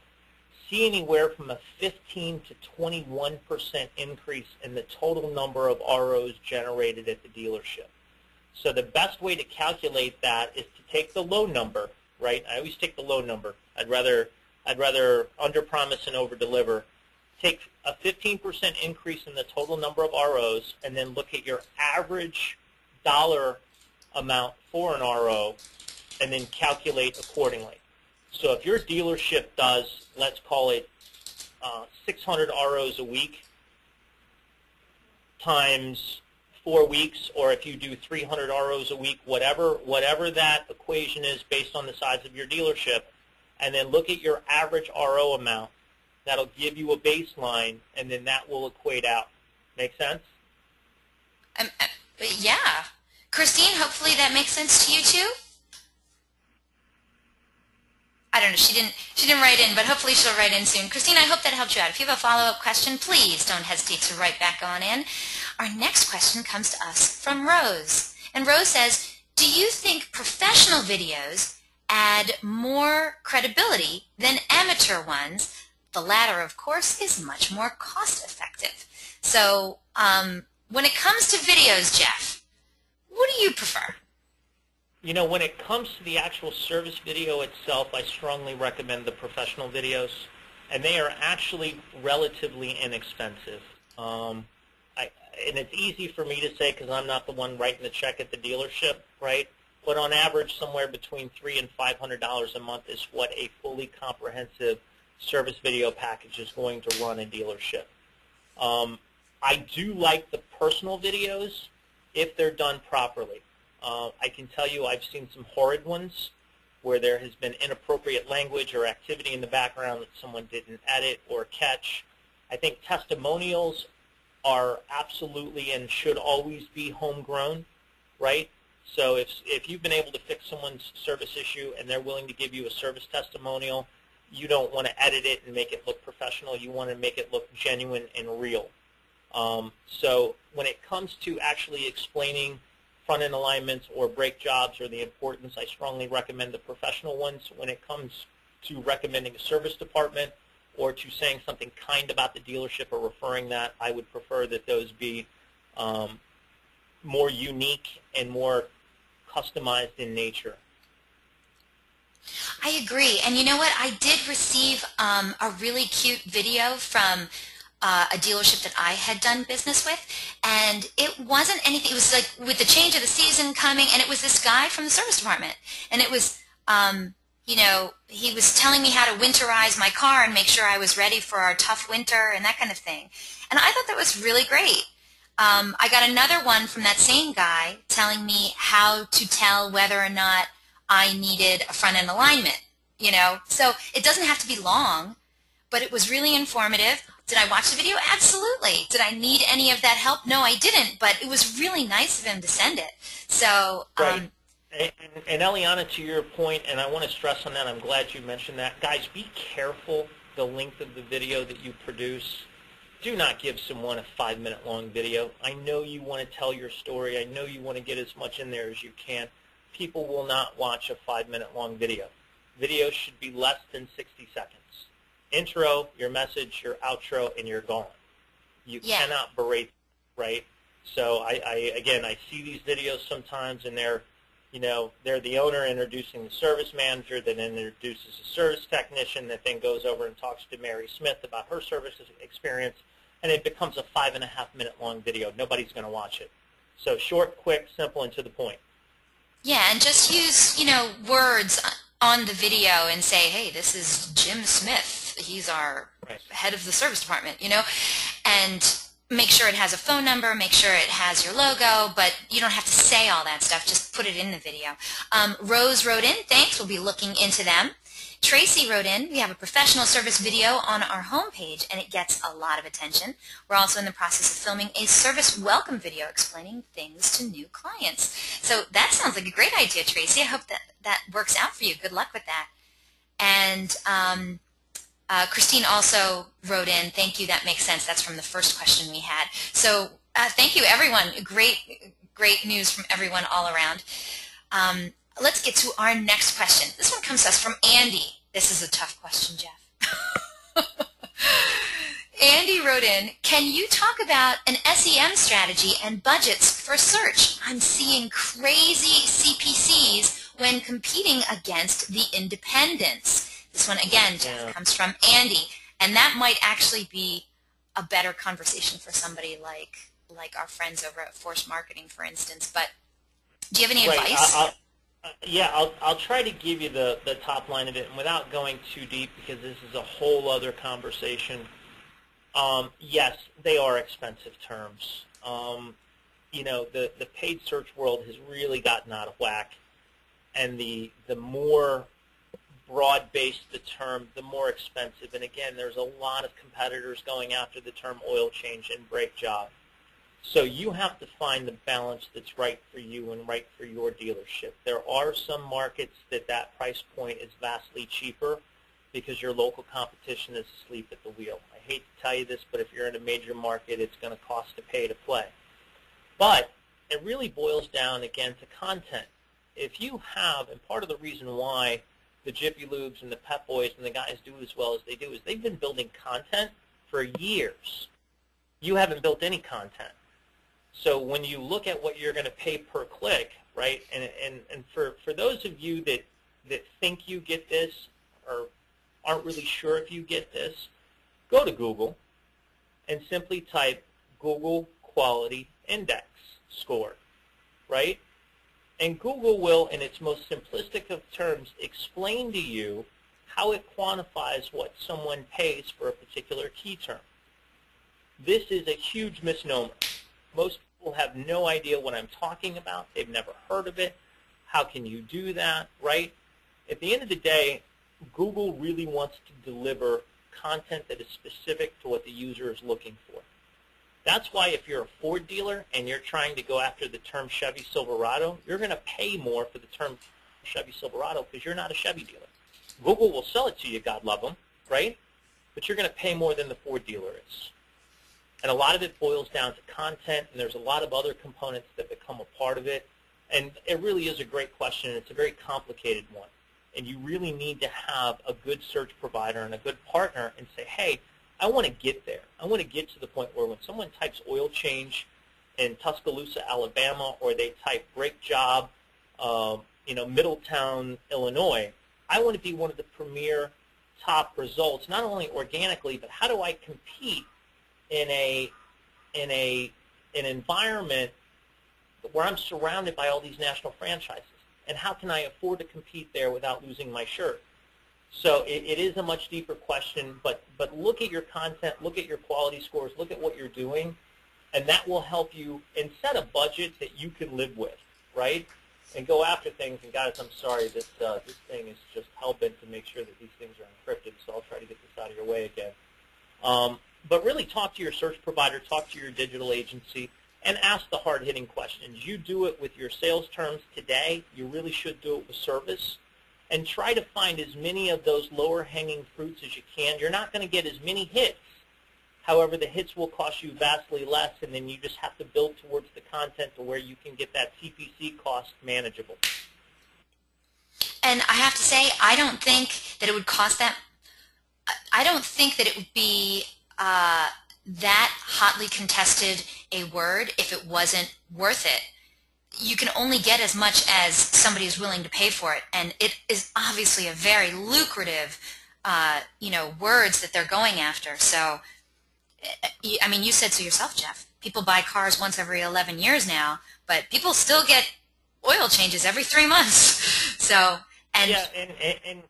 S2: see anywhere from a 15 to 21% increase in the total number of ROs generated at the dealership. So the best way to calculate that is to take the low number, right? I always take the low number. I'd rather under-promise and over-deliver. Take a 15% increase in the total number of ROs and then look at your average dollar amount for an RO and then calculate accordingly. So if your dealership does, let's call it 600 ROs a week times 4 weeks, or if you do 300 ROs a week, whatever that equation is based on the size of your dealership, and then look at your average RO amount. That'll give you a baseline, and then that will equate out. Make sense?
S1: Yeah. Christine, hopefully that makes sense to you too? I don't know. She didn't write in, but hopefully she'll write in soon. Christine, I hope that helped you out. If you have a follow-up question, please don't hesitate to write back on in. Our next question comes to us from Rose. And Rose says, do you think professional videos add more credibility than amateur ones? The latter, of course, is much more cost-effective. So when it comes to videos, Jeff, what do you prefer?
S2: You know, when it comes to the actual service video itself, I strongly recommend the professional videos, and they are actually relatively inexpensive. And it's easy for me to say because I'm not the one writing the check at the dealership, right? But on average, somewhere between $300 and $500 a month is what a fully comprehensive service video package is going to run a dealership. I do like the personal videos if they're done properly. I can tell you I've seen some horrid ones where there has been inappropriate language or activity in the background that someone didn't edit or catch. I think testimonials are absolutely and should always be homegrown, right? So if you've been able to fix someone's service issue and they're willing to give you a service testimonial, you don't want to edit it and make it look professional. You want to make it look genuine and real. So when it comes to actually explaining front-end alignments or brake jobs or the importance, I strongly recommend the professional ones. When it comes to recommending a service department or to saying something kind about the dealership or referring that, I would prefer that those be more unique and more customized in nature.
S1: I agree. And you know what? I did receive a really cute video from a dealership that I had done business with, and it wasn't anything. It was like with the change of the season coming, and it was this guy from the service department, and it was, you know, he was telling me how to winterize my car and make sure I was ready for our tough winter and that kind of thing. And I thought that was really great. I got another one from that same guy telling me how to tell whether or not I needed a front-end alignment, you know. So it doesn't have to be long, but it was really informative. Did I watch the video? Absolutely. Did I need any of that help? No, I didn't, but it was really nice of him to send it. So,
S2: right. And Eliana, to your point, and I want to stress on that, I'm glad you mentioned that. Guys, be careful the length of the video that you produce. Do not give someone a 5-minute long video. I know you want to tell your story. I know you want to get as much in there as you can. People will not watch a 5-minute long video. Videos should be less than 60 seconds. Intro, your message, your outro, and you're gone. You cannot berate, right? So again, I see these videos sometimes, and they're the owner introducing the service manager, that then introduces a service technician, that then goes over and talks to Mary Smith about her service experience, and it becomes a 5.5-minute long video. Nobody's going to watch it. So short, quick, simple, and to the point.
S1: Yeah, and just use, you know, words on the video and say, hey, this is Jim Smith. He's our head of the service department, you know, and make sure it has a phone number, make sure it has your logo, but you don't have to say all that stuff. Just put it in the video. Rose wrote in, thanks, we'll be looking into them. Tracy wrote in, we have a professional service video on our homepage, and it gets a lot of attention. We're also in the process of filming a service welcome video explaining things to new clients. So that sounds like a great idea, Tracy. I hope that works out for you. Good luck with that. And Christine also wrote in, thank you, that makes sense. That's from the first question we had. So thank you, everyone. Great news from everyone all around. Let's get to our next question. This one comes to us from Andy. This is a tough question, Jeff. Andy wrote in, can you talk about an SEM strategy and budgets for search? I'm seeing crazy CPCs when competing against the independents. This one, again, Jeff, comes from Andy, and that might actually be a better conversation for somebody like our friends over at Force Marketing, for instance. But do you have any advice?
S2: I'll try to give you the top line of it, and without going too deep, because this is a whole other conversation. Yes, they are expensive terms. You know, the paid search world has really gotten out of whack, and the more broad-based the term, the more expensive. And again, there's a lot of competitors going after the term oil change and brake job. So you have to find the balance that's right for you and right for your dealership. There are some markets that price point is vastly cheaper because your local competition is asleep at the wheel. I hate to tell you this, but if you're in a major market, it's going to cost to pay to play. But it really boils down, again, to content. If you have, and part of the reason why the Jiffy Lubes and the Pep Boys and the guys do as well as they do is they've been building content for years. You haven't built any content. So when you look at what you're going to pay per click, right? And for those of you that think you get this or aren't really sure if you get this, go to Google and simply type Google Quality Index score, right? And Google will, in its most simplistic of terms, explain to you how it quantifies what someone pays for a particular key term. This is a huge misnomer. Most people have no idea what I'm talking about. They've never heard of it. How can you do that, right? At the end of the day, Google really wants to deliver content that is specific to what the user is looking for. That's why if you're a Ford dealer and you're trying to go after the term Chevy Silverado, you're going to pay more for the term Chevy Silverado because you're not a Chevy dealer. Google will sell it to you, God love them, right? But you're going to pay more than the Ford dealer is. And a lot of it boils down to content, and there's a lot of other components that become a part of it. And it really is a great question, and it's a very complicated one. And you really need to have a good search provider and a good partner and say, hey, I want to get there. I want to get to the point where when someone types oil change in Tuscaloosa, Alabama, or they type brake job, Middletown, Illinois, I want to be one of the premier top results, not only organically, but how do I compete in an environment where I'm surrounded by all these national franchises? And how can I afford to compete there without losing my shirt? So it is a much deeper question, but look at your content, look at your quality scores, look at what you're doing, and that will help you and set a budget that you can live with, right? And go after things. And guys, I'm sorry, this thing is just hell-bent to make sure that these things are encrypted, so I'll try to get this out of your way again. But really talk to your search provider, talk to your digital agency, and ask the hard-hitting questions. You do it with your sales terms today. You really should do it with service. And try to find as many of those lower-hanging fruits as you can. You're not going to get as many hits. However, the hits will cost you vastly less, and then you just have to build towards the content to where you can get that CPC cost manageable.
S1: And I have to say, I don't think that it would cost that. I don't think that it would be that hotly contested a word if it wasn't worth it. You can only get as much as somebody is willing to pay for it, and it is obviously a very lucrative, words that they're going after. So, I mean, you said so yourself, Jeff. People buy cars once every 11 years now, but people still get oil changes every 3 months. So, and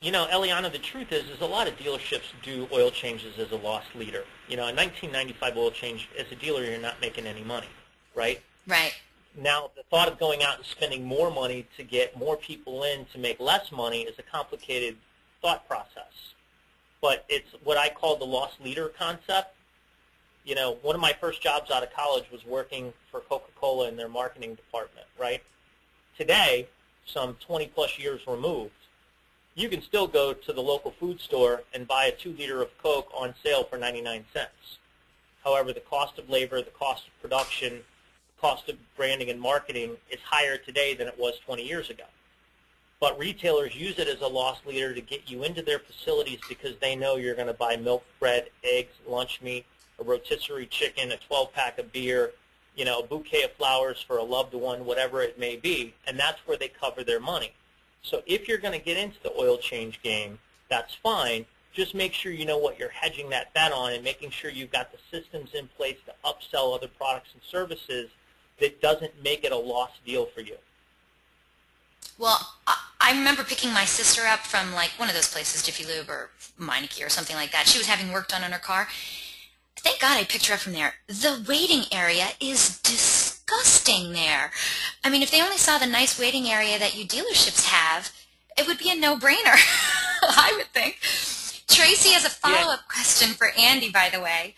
S2: Eliana, the truth is a lot of dealerships do oil changes as a loss leader. A 1995 oil change, as a dealer, you're not making any money, right?
S1: Right.
S2: Now, the thought of going out and spending more money to get more people in to make less money is a complicated thought process. But it's what I call the loss leader concept. One of my first jobs out of college was working for Coca-Cola in their marketing department, right? Today, some 20-plus years removed, you can still go to the local food store and buy a 2-liter of Coke on sale for 99 cents. However, the cost of labor, the cost of production, cost of branding and marketing is higher today than it was 20 years ago. But retailers use it as a loss leader to get you into their facilities because they know you're going to buy milk, bread, eggs, lunch meat, a rotisserie chicken, a 12-pack of beer, a bouquet of flowers for a loved one, whatever it may be, and that's where they cover their money. So if you're going to get into the oil change game, that's fine. Just make sure you know what you're hedging that bet on and making sure you've got the systems in place to upsell other products and services that doesn't make it a lost deal for you.
S1: Well, I remember picking my sister up from like one of those places, Jiffy Lube or Meineke or something like that. She was having work done on her car. Thank God I picked her up from there. The waiting area is disgusting there. I mean, if they only saw the nice waiting area that you dealerships have, it would be a no-brainer, I would think. Tracy has a follow-up question for Andy, by the way.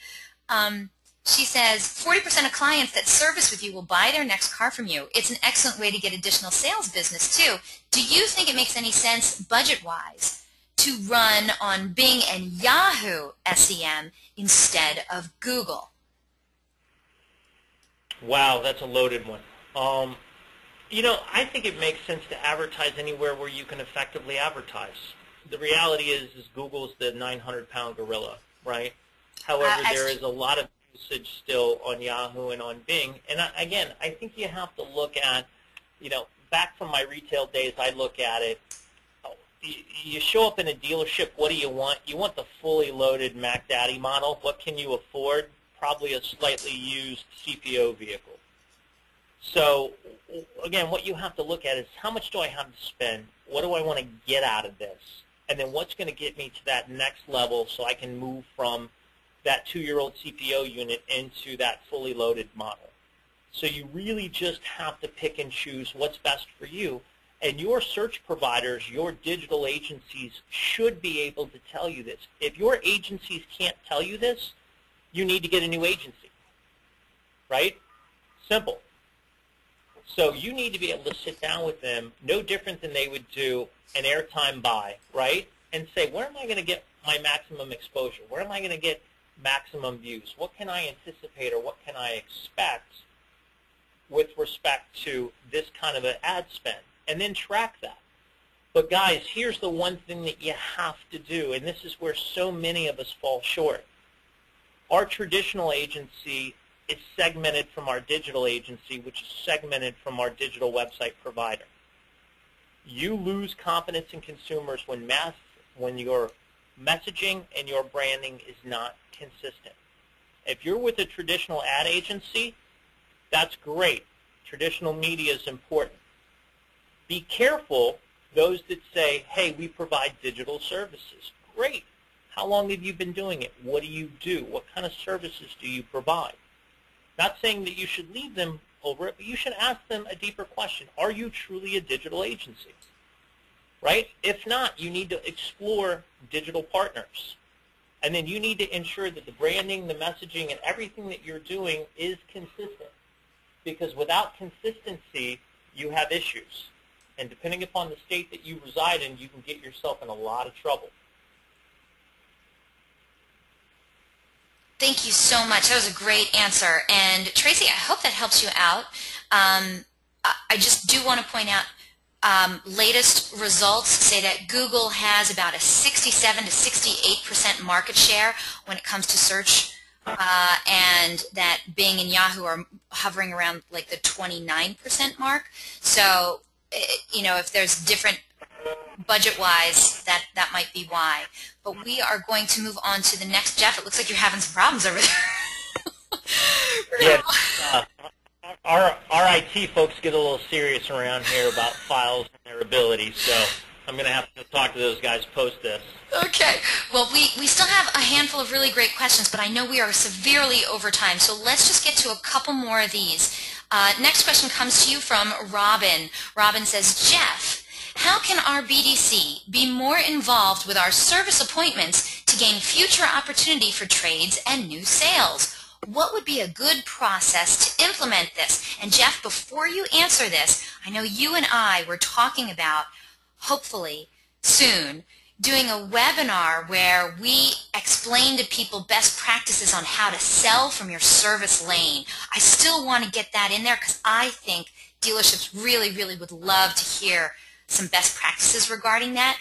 S1: She says, 40% of clients that service with you will buy their next car from you. It's an excellent way to get additional sales business, too. Do you think it makes any sense, budget-wise, to run on Bing and Yahoo SEM instead of Google?
S2: Wow, that's a loaded one. I think it makes sense to advertise anywhere where you can effectively advertise. The reality is Google's the 900-pound gorilla, right? However, there is a lot of usage still on Yahoo and on Bing. And again, I think you have to look at, back from my retail days, I look at it. You show up in a dealership, what do you want? You want the fully loaded Mac Daddy model. What can you afford? Probably a slightly used CPO vehicle. So, again, what you have to look at is how much do I have to spend? What do I want to get out of this? And then what's going to get me to that next level so I can move from that 2-year-old CPO unit into that fully loaded model. So you really just have to pick and choose what's best for you. And your search providers, your digital agencies should be able to tell you this. If your agencies can't tell you this, you need to get a new agency, right? Simple. So you need to be able to sit down with them, no different than they would do an airtime buy, right? And say, where am I going to get my maximum exposure? Where am I going to get maximum views? What can I anticipate or what can I expect with respect to this kind of an ad spend? And then track that. But guys, here's the one thing that you have to do, and this is where so many of us fall short. Our traditional agency is segmented from our digital agency, which is segmented from our digital website provider. You lose confidence in consumers when your messaging and your branding is not consistent. If you're with a traditional ad agency, that's great. Traditional media is important. Be careful, those that say, hey, we provide digital services. Great. How long have you been doing it? What do you do? What kind of services do you provide? Not saying that you should leave them over it, but you should ask them a deeper question. Are you truly a digital agency? Right? If not, you need to explore digital partners. And then you need to ensure that the branding, the messaging, and everything that you're doing is consistent. Because without consistency, you have issues. And depending upon the state that you reside in, you can get yourself in a lot of trouble.
S1: Thank you so much. That was a great answer. And Tracy, I hope that helps you out. I just do want to point out, latest results say that Google has about a 67 to 68% market share when it comes to search, and that Bing and Yahoo are hovering around like the 29% mark. So, if there's different budget-wise, that might be why. But we are going to move on to the next. Jeff, it looks like you're having some problems over there.
S2: Yeah, our IT folks get a little serious around here about files and their abilities, so I'm going to have to talk to those guys post this.
S1: Okay. Well, we still have a handful of really great questions, but I know we are severely over time, so let's just get to a couple more of these. Next question comes to you from Robin. Robin says, Jeff, how can our BDC be more involved with our service appointments to gain future opportunity for trades and new sales? What would be a good process to implement this? And Jeff, before you answer this, I know you and I were talking about, hopefully soon, doing a webinar where we explain to people best practices on how to sell from your service lane. I still want to get that in there because I think dealerships really, really would love to hear some best practices regarding that.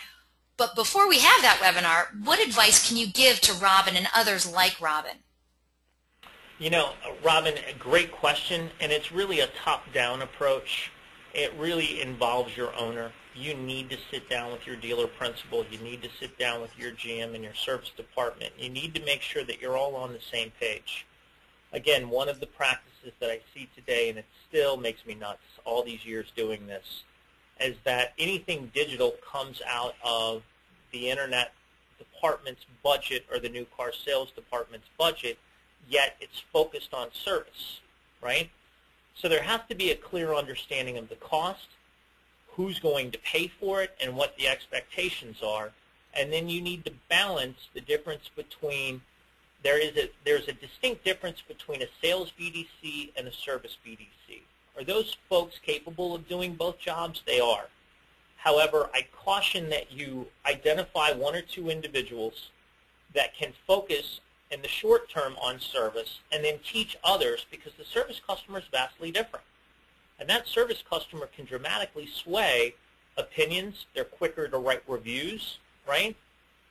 S1: But before we have that webinar, what advice can you give to Robin and others like Robin?
S2: Robin, a great question, and it's really a top-down approach. It really involves your owner. You need to sit down with your dealer principal. You need to sit down with your GM and your service department. You need to make sure that you're all on the same page. Again, one of the practices that I see today, and it still makes me nuts all these years doing this, is that anything digital comes out of the internet department's budget or the new car sales department's budget, yet it's focused on service, right? So there has to be a clear understanding of the cost, who's going to pay for it, and what the expectations are. And then you need to balance the difference between, there's a distinct difference between a sales BDC and a service BDC. Are those folks capable of doing both jobs? They are. However, I caution that you identify one or two individuals that can focus in the short term on service and then teach others, because the service customer is vastly different. And that service customer can dramatically sway opinions. They're quicker to write reviews, right?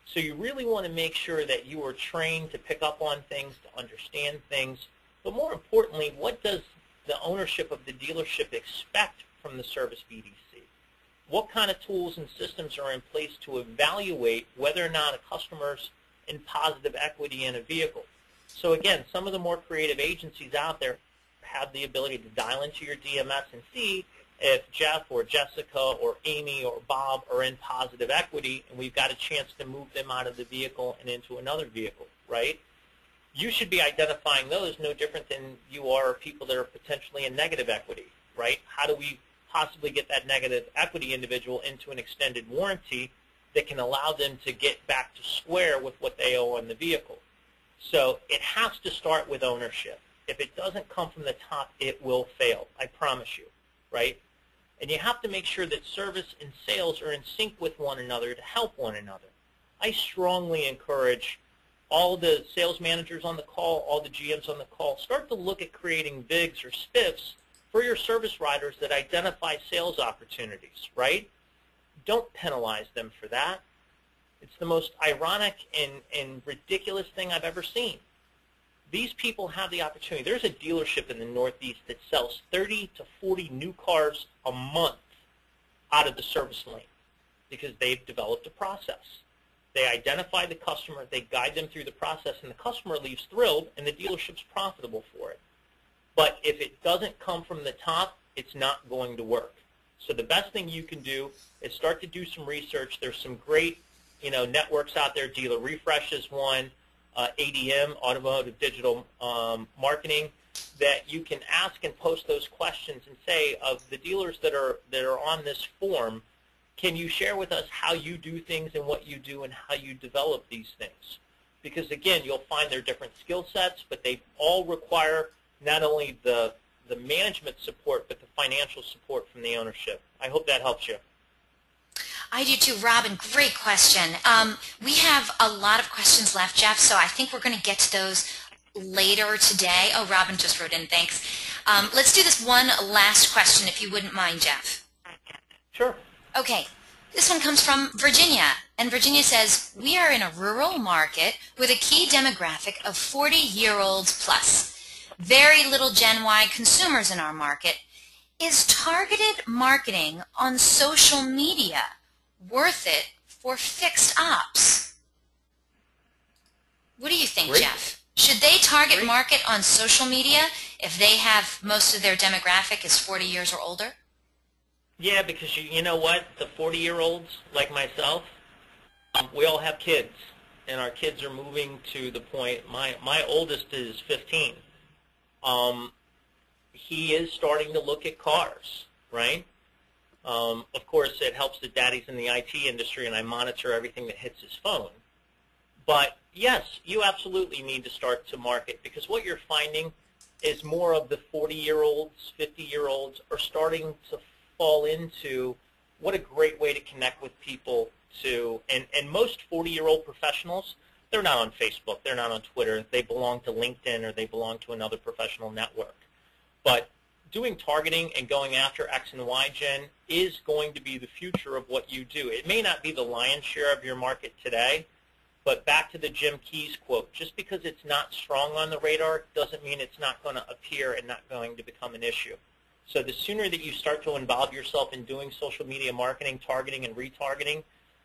S2: So you really want to make sure that you are trained to pick up on things, to understand things. But more importantly, what does the ownership of the dealership expect from the service BDC? What kind of tools and systems are in place to evaluate whether or not a customer's in positive equity in a vehicle? So again, some of the more creative agencies out there have the ability to dial into your DMS and see if Jeff or Jessica or Amy or Bob are in positive equity, and we've got a chance to move them out of the vehicle and into another vehicle, right? You should be identifying those no different than you are people that are potentially in negative equity, right? How do we possibly get that negative equity individual into an extended warranty that can allow them to get back to square with what they owe on the vehicle? So it has to start with ownership. If it doesn't come from the top, it will fail, I promise you, right? And you have to make sure that service and sales are in sync with one another to help one another. I strongly encourage all the sales managers on the call, all the GMs on the call, start to look at creating VIGs or spiffs for your service riders that identify sales opportunities, right? Don't penalize them for that. It's the most ironic and ridiculous thing I've ever seen. These people have the opportunity. There's a dealership in the Northeast that sells 30 to 40 new cars a month out of the service lane because they've developed a process. They identify the customer, they guide them through the process, and the customer leaves thrilled, and the dealership's profitable for it. But if it doesn't come from the top, it's not going to work. So the best thing you can do is start to do some research. There's some great, networks out there. Dealer Refresh is one, ADM, Automotive Digital Marketing, that you can ask and post those questions and say, of the dealers that are on this form, can you share with us how you do things and what you do and how you develop these things? Because again, you'll find they're different skill sets, but they all require not only the management support, but the financial support from the ownership. I hope that helps you.
S1: I do too, Robin. Great question. We have a lot of questions left, Jeff, so I think we're going to get to those later today. Oh, Robin just wrote in, thanks. Let's do this one last question, if you wouldn't mind, Jeff.
S2: Sure.
S1: Okay. This one comes from Virginia, and Virginia says, we are in a rural market with a key demographic of 40-year-olds plus. Very little Gen Y consumers in our market. Is targeted marketing on social media worth it for fixed ops? What do you think,
S2: Great.
S1: Jeff? Should they target market on social media if they have most of their demographic is 40 years or older?
S2: Yeah, because you know what? The 40-year-olds, like myself, we all have kids, and our kids are moving to the point. My oldest is 15. He is starting to look at cars, right? Of course, it helps that Daddy's in the IT industry, and I monitor everything that hits his phone. But yes, you absolutely need to start to market, because what you're finding is more of the 40-year-olds, 50-year-olds are starting to fall into what a great way to connect with people and most 40-year-old professionals, they're not on Facebook, they're not on Twitter, they belong to LinkedIn or they belong to another professional network. But doing targeting and going after X and Y gen is going to be the future of what you do. It may not be the lion's share of your market today, but back to the Jim Keyes quote, just because it's not strong on the radar doesn't mean it's not going to appear and not going to become an issue. So the sooner that you start to involve yourself in doing social media marketing, targeting, and retargeting,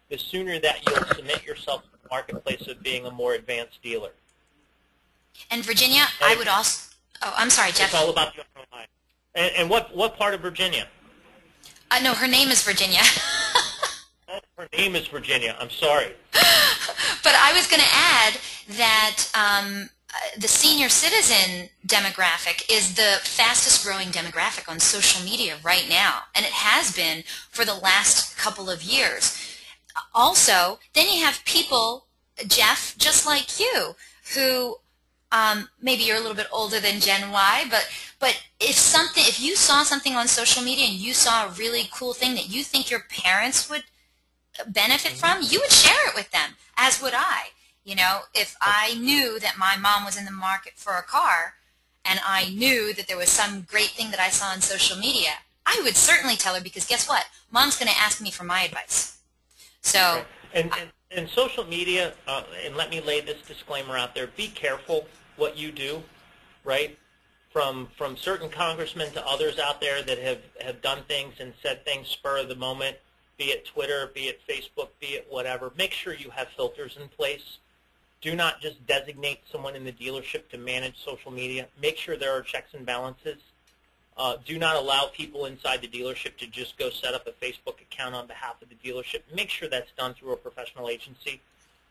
S2: the sooner that you'll submit yourself to the marketplace of being a more advanced dealer.
S1: And Virginia, I would also... Oh, I'm sorry, Jeff.
S2: It's all about the online. And what part of Virginia?
S1: No, her name is Virginia.
S2: Oh, her name is Virginia. I'm sorry.
S1: But I was going to add that the senior citizen demographic is the fastest growing demographic on social media right now, and it has been for the last couple of years. Also, then you have people, Jeff, just like you, who maybe you're a little bit older than Gen Y, but if you saw something on social media and you saw a really cool thing that you think your parents would benefit from, you would share it with them, as would I. If I knew that my mom was in the market for a car and I knew that there was some great thing that I saw on social media, I would certainly tell her, because guess what? Mom's going to ask me for my advice. So,
S2: and social media, and let me lay this disclaimer out there, be careful what you do, right? from certain congressmen to others out there that have done things and said things spur of the moment, be it Twitter, be it Facebook, be it whatever. Make sure you have filters in place. Do not just designate someone in the dealership to manage social media. Make sure there are checks and balances. Do not allow people inside the dealership to just go set up a Facebook account on behalf of the dealership. Make sure that's done through a professional agency.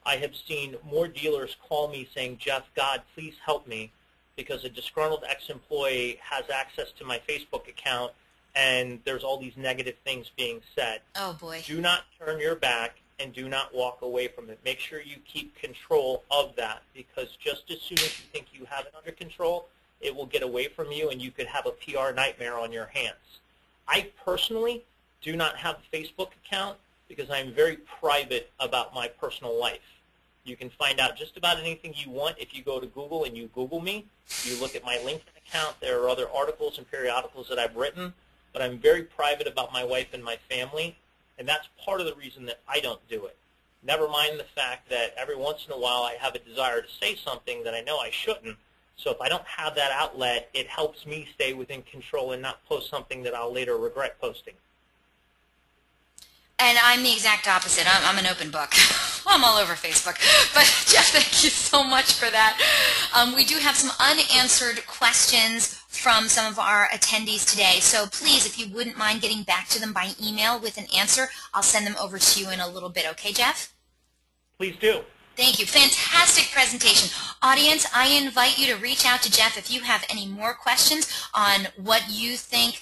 S2: I have seen more dealers call me saying, Jeff, God, please help me, because a disgruntled ex-employee has access to my Facebook account and there's all these negative things being said.
S1: Oh, boy.
S2: Do not turn your back and do not walk away from it. Make sure you keep control of that, because just as soon as you think you have it under control, it will get away from you and you could have a PR nightmare on your hands. I personally do not have a Facebook account because I'm very private about my personal life. You can find out just about anything you want if you go to Google and you Google me. You look at my LinkedIn account. There are other articles and periodicals that I've written, but I'm very private about my wife and my family, and that's part of the reason that I don't do it. Never mind the fact that every once in a while I have a desire to say something that I know I shouldn't, so if I don't have that outlet, it helps me stay within control and not post something that I'll later regret posting.
S1: And I'm the exact opposite. I'm an open book. I'm all over Facebook. But, Jeff, thank you so much for that. We do have some unanswered questions from some of our attendees today. So please, if you wouldn't mind getting back to them by email with an answer, I'll send them over to you in a little bit. Okay, Jeff?
S2: Please do.
S1: Thank you. Fantastic presentation. Audience, I invite you to reach out to Jeff if you have any more questions on what you think.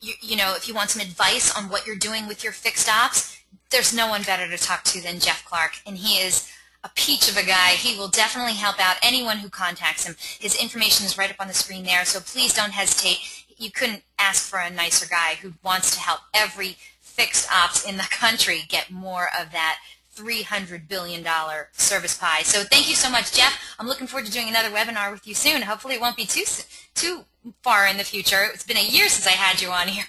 S1: You know, if you want some advice on what you're doing with your fixed ops, there's no one better to talk to than Jeff Clark, and he is a peach of a guy. He will definitely help out anyone who contacts him. His information is right up on the screen there, so please don't hesitate. You couldn't ask for a nicer guy who wants to help every fixed ops in the country get more of that $300 billion service pie. So thank you so much, Jeff. I'm looking forward to doing another webinar with you soon. Hopefully it won't be too far in the future. It's been a year since I had you on here.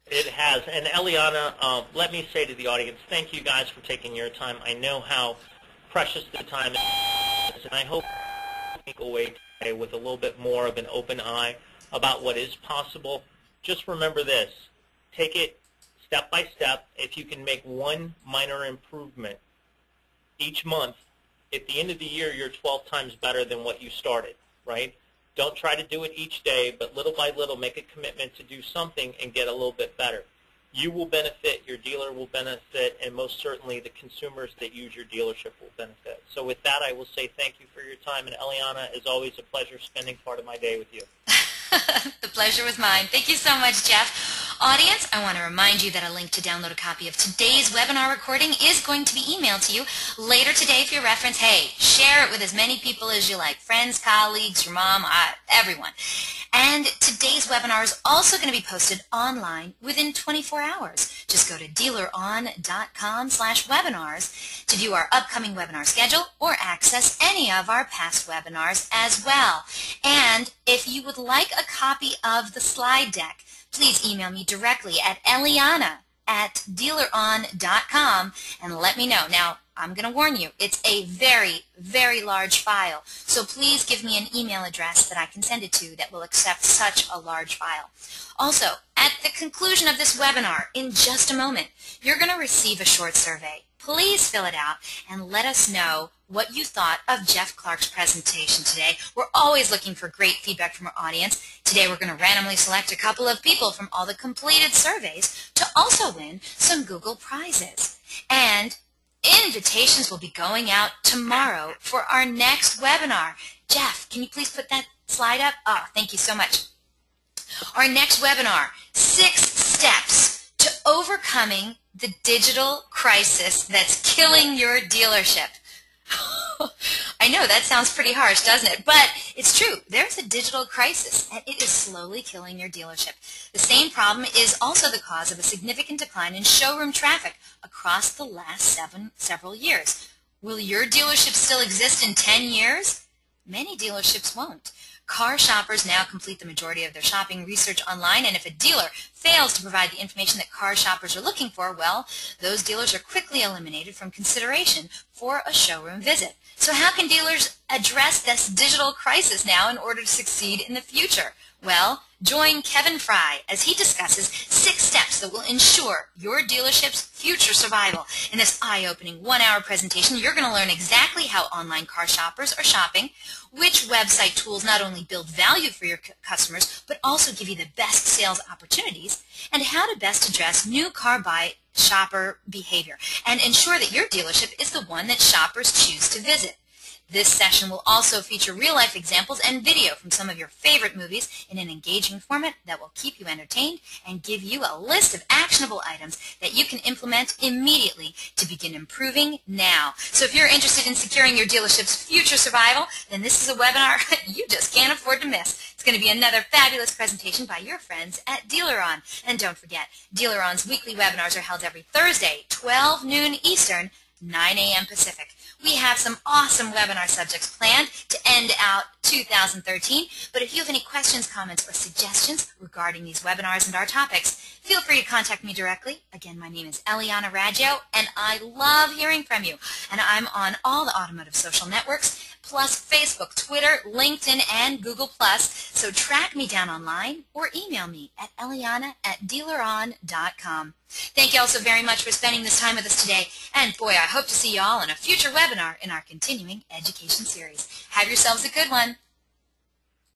S2: It has. And Eliana, let me say to the audience, thank you guys for taking your time. I know how precious the time is, and I hope you take away today with a little bit more of an open eye about what is possible. Just remember this. Take it step by step. If you can make one minor improvement each month, at the end of the year, you're 12 times better than what you started, right? Don't try to do it each day, but little by little make a commitment to do something and get a little bit better. You will benefit, your dealer will benefit, and most certainly the consumers that use your dealership will benefit. So with that, I will say thank you for your time. And Eliana, it's always a pleasure spending part of my day with you.
S1: The pleasure was mine. Thank you so much, Jeff. Audience, I want to remind you that a link to download a copy of today's webinar recording is going to be emailed to you later today for your reference. Hey, share it with as many people as you like, friends, colleagues, your mom, everyone. And today's webinar is also going to be posted online within 24 hours. Just go to DealerOn.com/webinars to view our upcoming webinar schedule or access any of our past webinars as well. And if you would like a copy of the slide deck, please email me directly at Eliana@DealerOn.com and let me know. Now, I'm going to warn you, it's a very, very large file, so please give me an email address that I can send it to that will accept such a large file. Also, at the conclusion of this webinar, in just a moment, you're going to receive a short survey. Please fill it out and let us know what you thought of Jeff Clark's presentation today. We're always looking for great feedback from our audience. Today we're going to randomly select a couple of people from all the completed surveys to also win some Google prizes. And invitations will be going out tomorrow for our next webinar. Jeff, can you please put that slide up? Oh, thank you so much. Our next webinar, 6 steps to overcoming the digital crisis that's killing your dealership. I know, that sounds pretty harsh, doesn't it? But it's true. There's a digital crisis, and it is slowly killing your dealership. The same problem is also the cause of a significant decline in showroom traffic across the last several years. Will your dealership still exist in 10 years? Many dealerships won't. Car shoppers now complete the majority of their shopping research online, and if a dealer fails to provide the information that car shoppers are looking for, well, those dealers are quickly eliminated from consideration for a showroom visit. So how can dealers address this digital crisis now in order to succeed in the future? Well, join Kevin Fry as he discusses 6 steps that will ensure your dealership's future survival. In this eye-opening 1-hour presentation, you're going to learn exactly how online car shoppers are shopping, which website tools not only build value for your customers, but also give you the best sales opportunities, and how to best address new car buy shopper behavior and ensure that your dealership is the one that shoppers choose to visit. This session will also feature real-life examples and video from some of your favorite movies in an engaging format that will keep you entertained and give you a list of actionable items that you can implement immediately to begin improving now. So if you're interested in securing your dealership's future survival, then this is a webinar you just can't afford to miss. It's going to be another fabulous presentation by your friends at DealerOn. And don't forget, DealerOn's weekly webinars are held every Thursday, 12 noon Eastern, 9 a.m. Pacific. We have some awesome webinar subjects planned to end out 2013, but if you have any questions, comments, or suggestions regarding these webinars and our topics, feel free to contact me directly. Again, my name is Eliana Raggio, and I love hearing from you. And I'm on all the automotive social networks, plus Facebook, Twitter, LinkedIn, and Google+. So track me down online or email me at eliana@dealeron.com. Thank you all so very much for spending this time with us today. And boy, I hope to see you all in a future webinar in our continuing education series. Have yourselves a good one.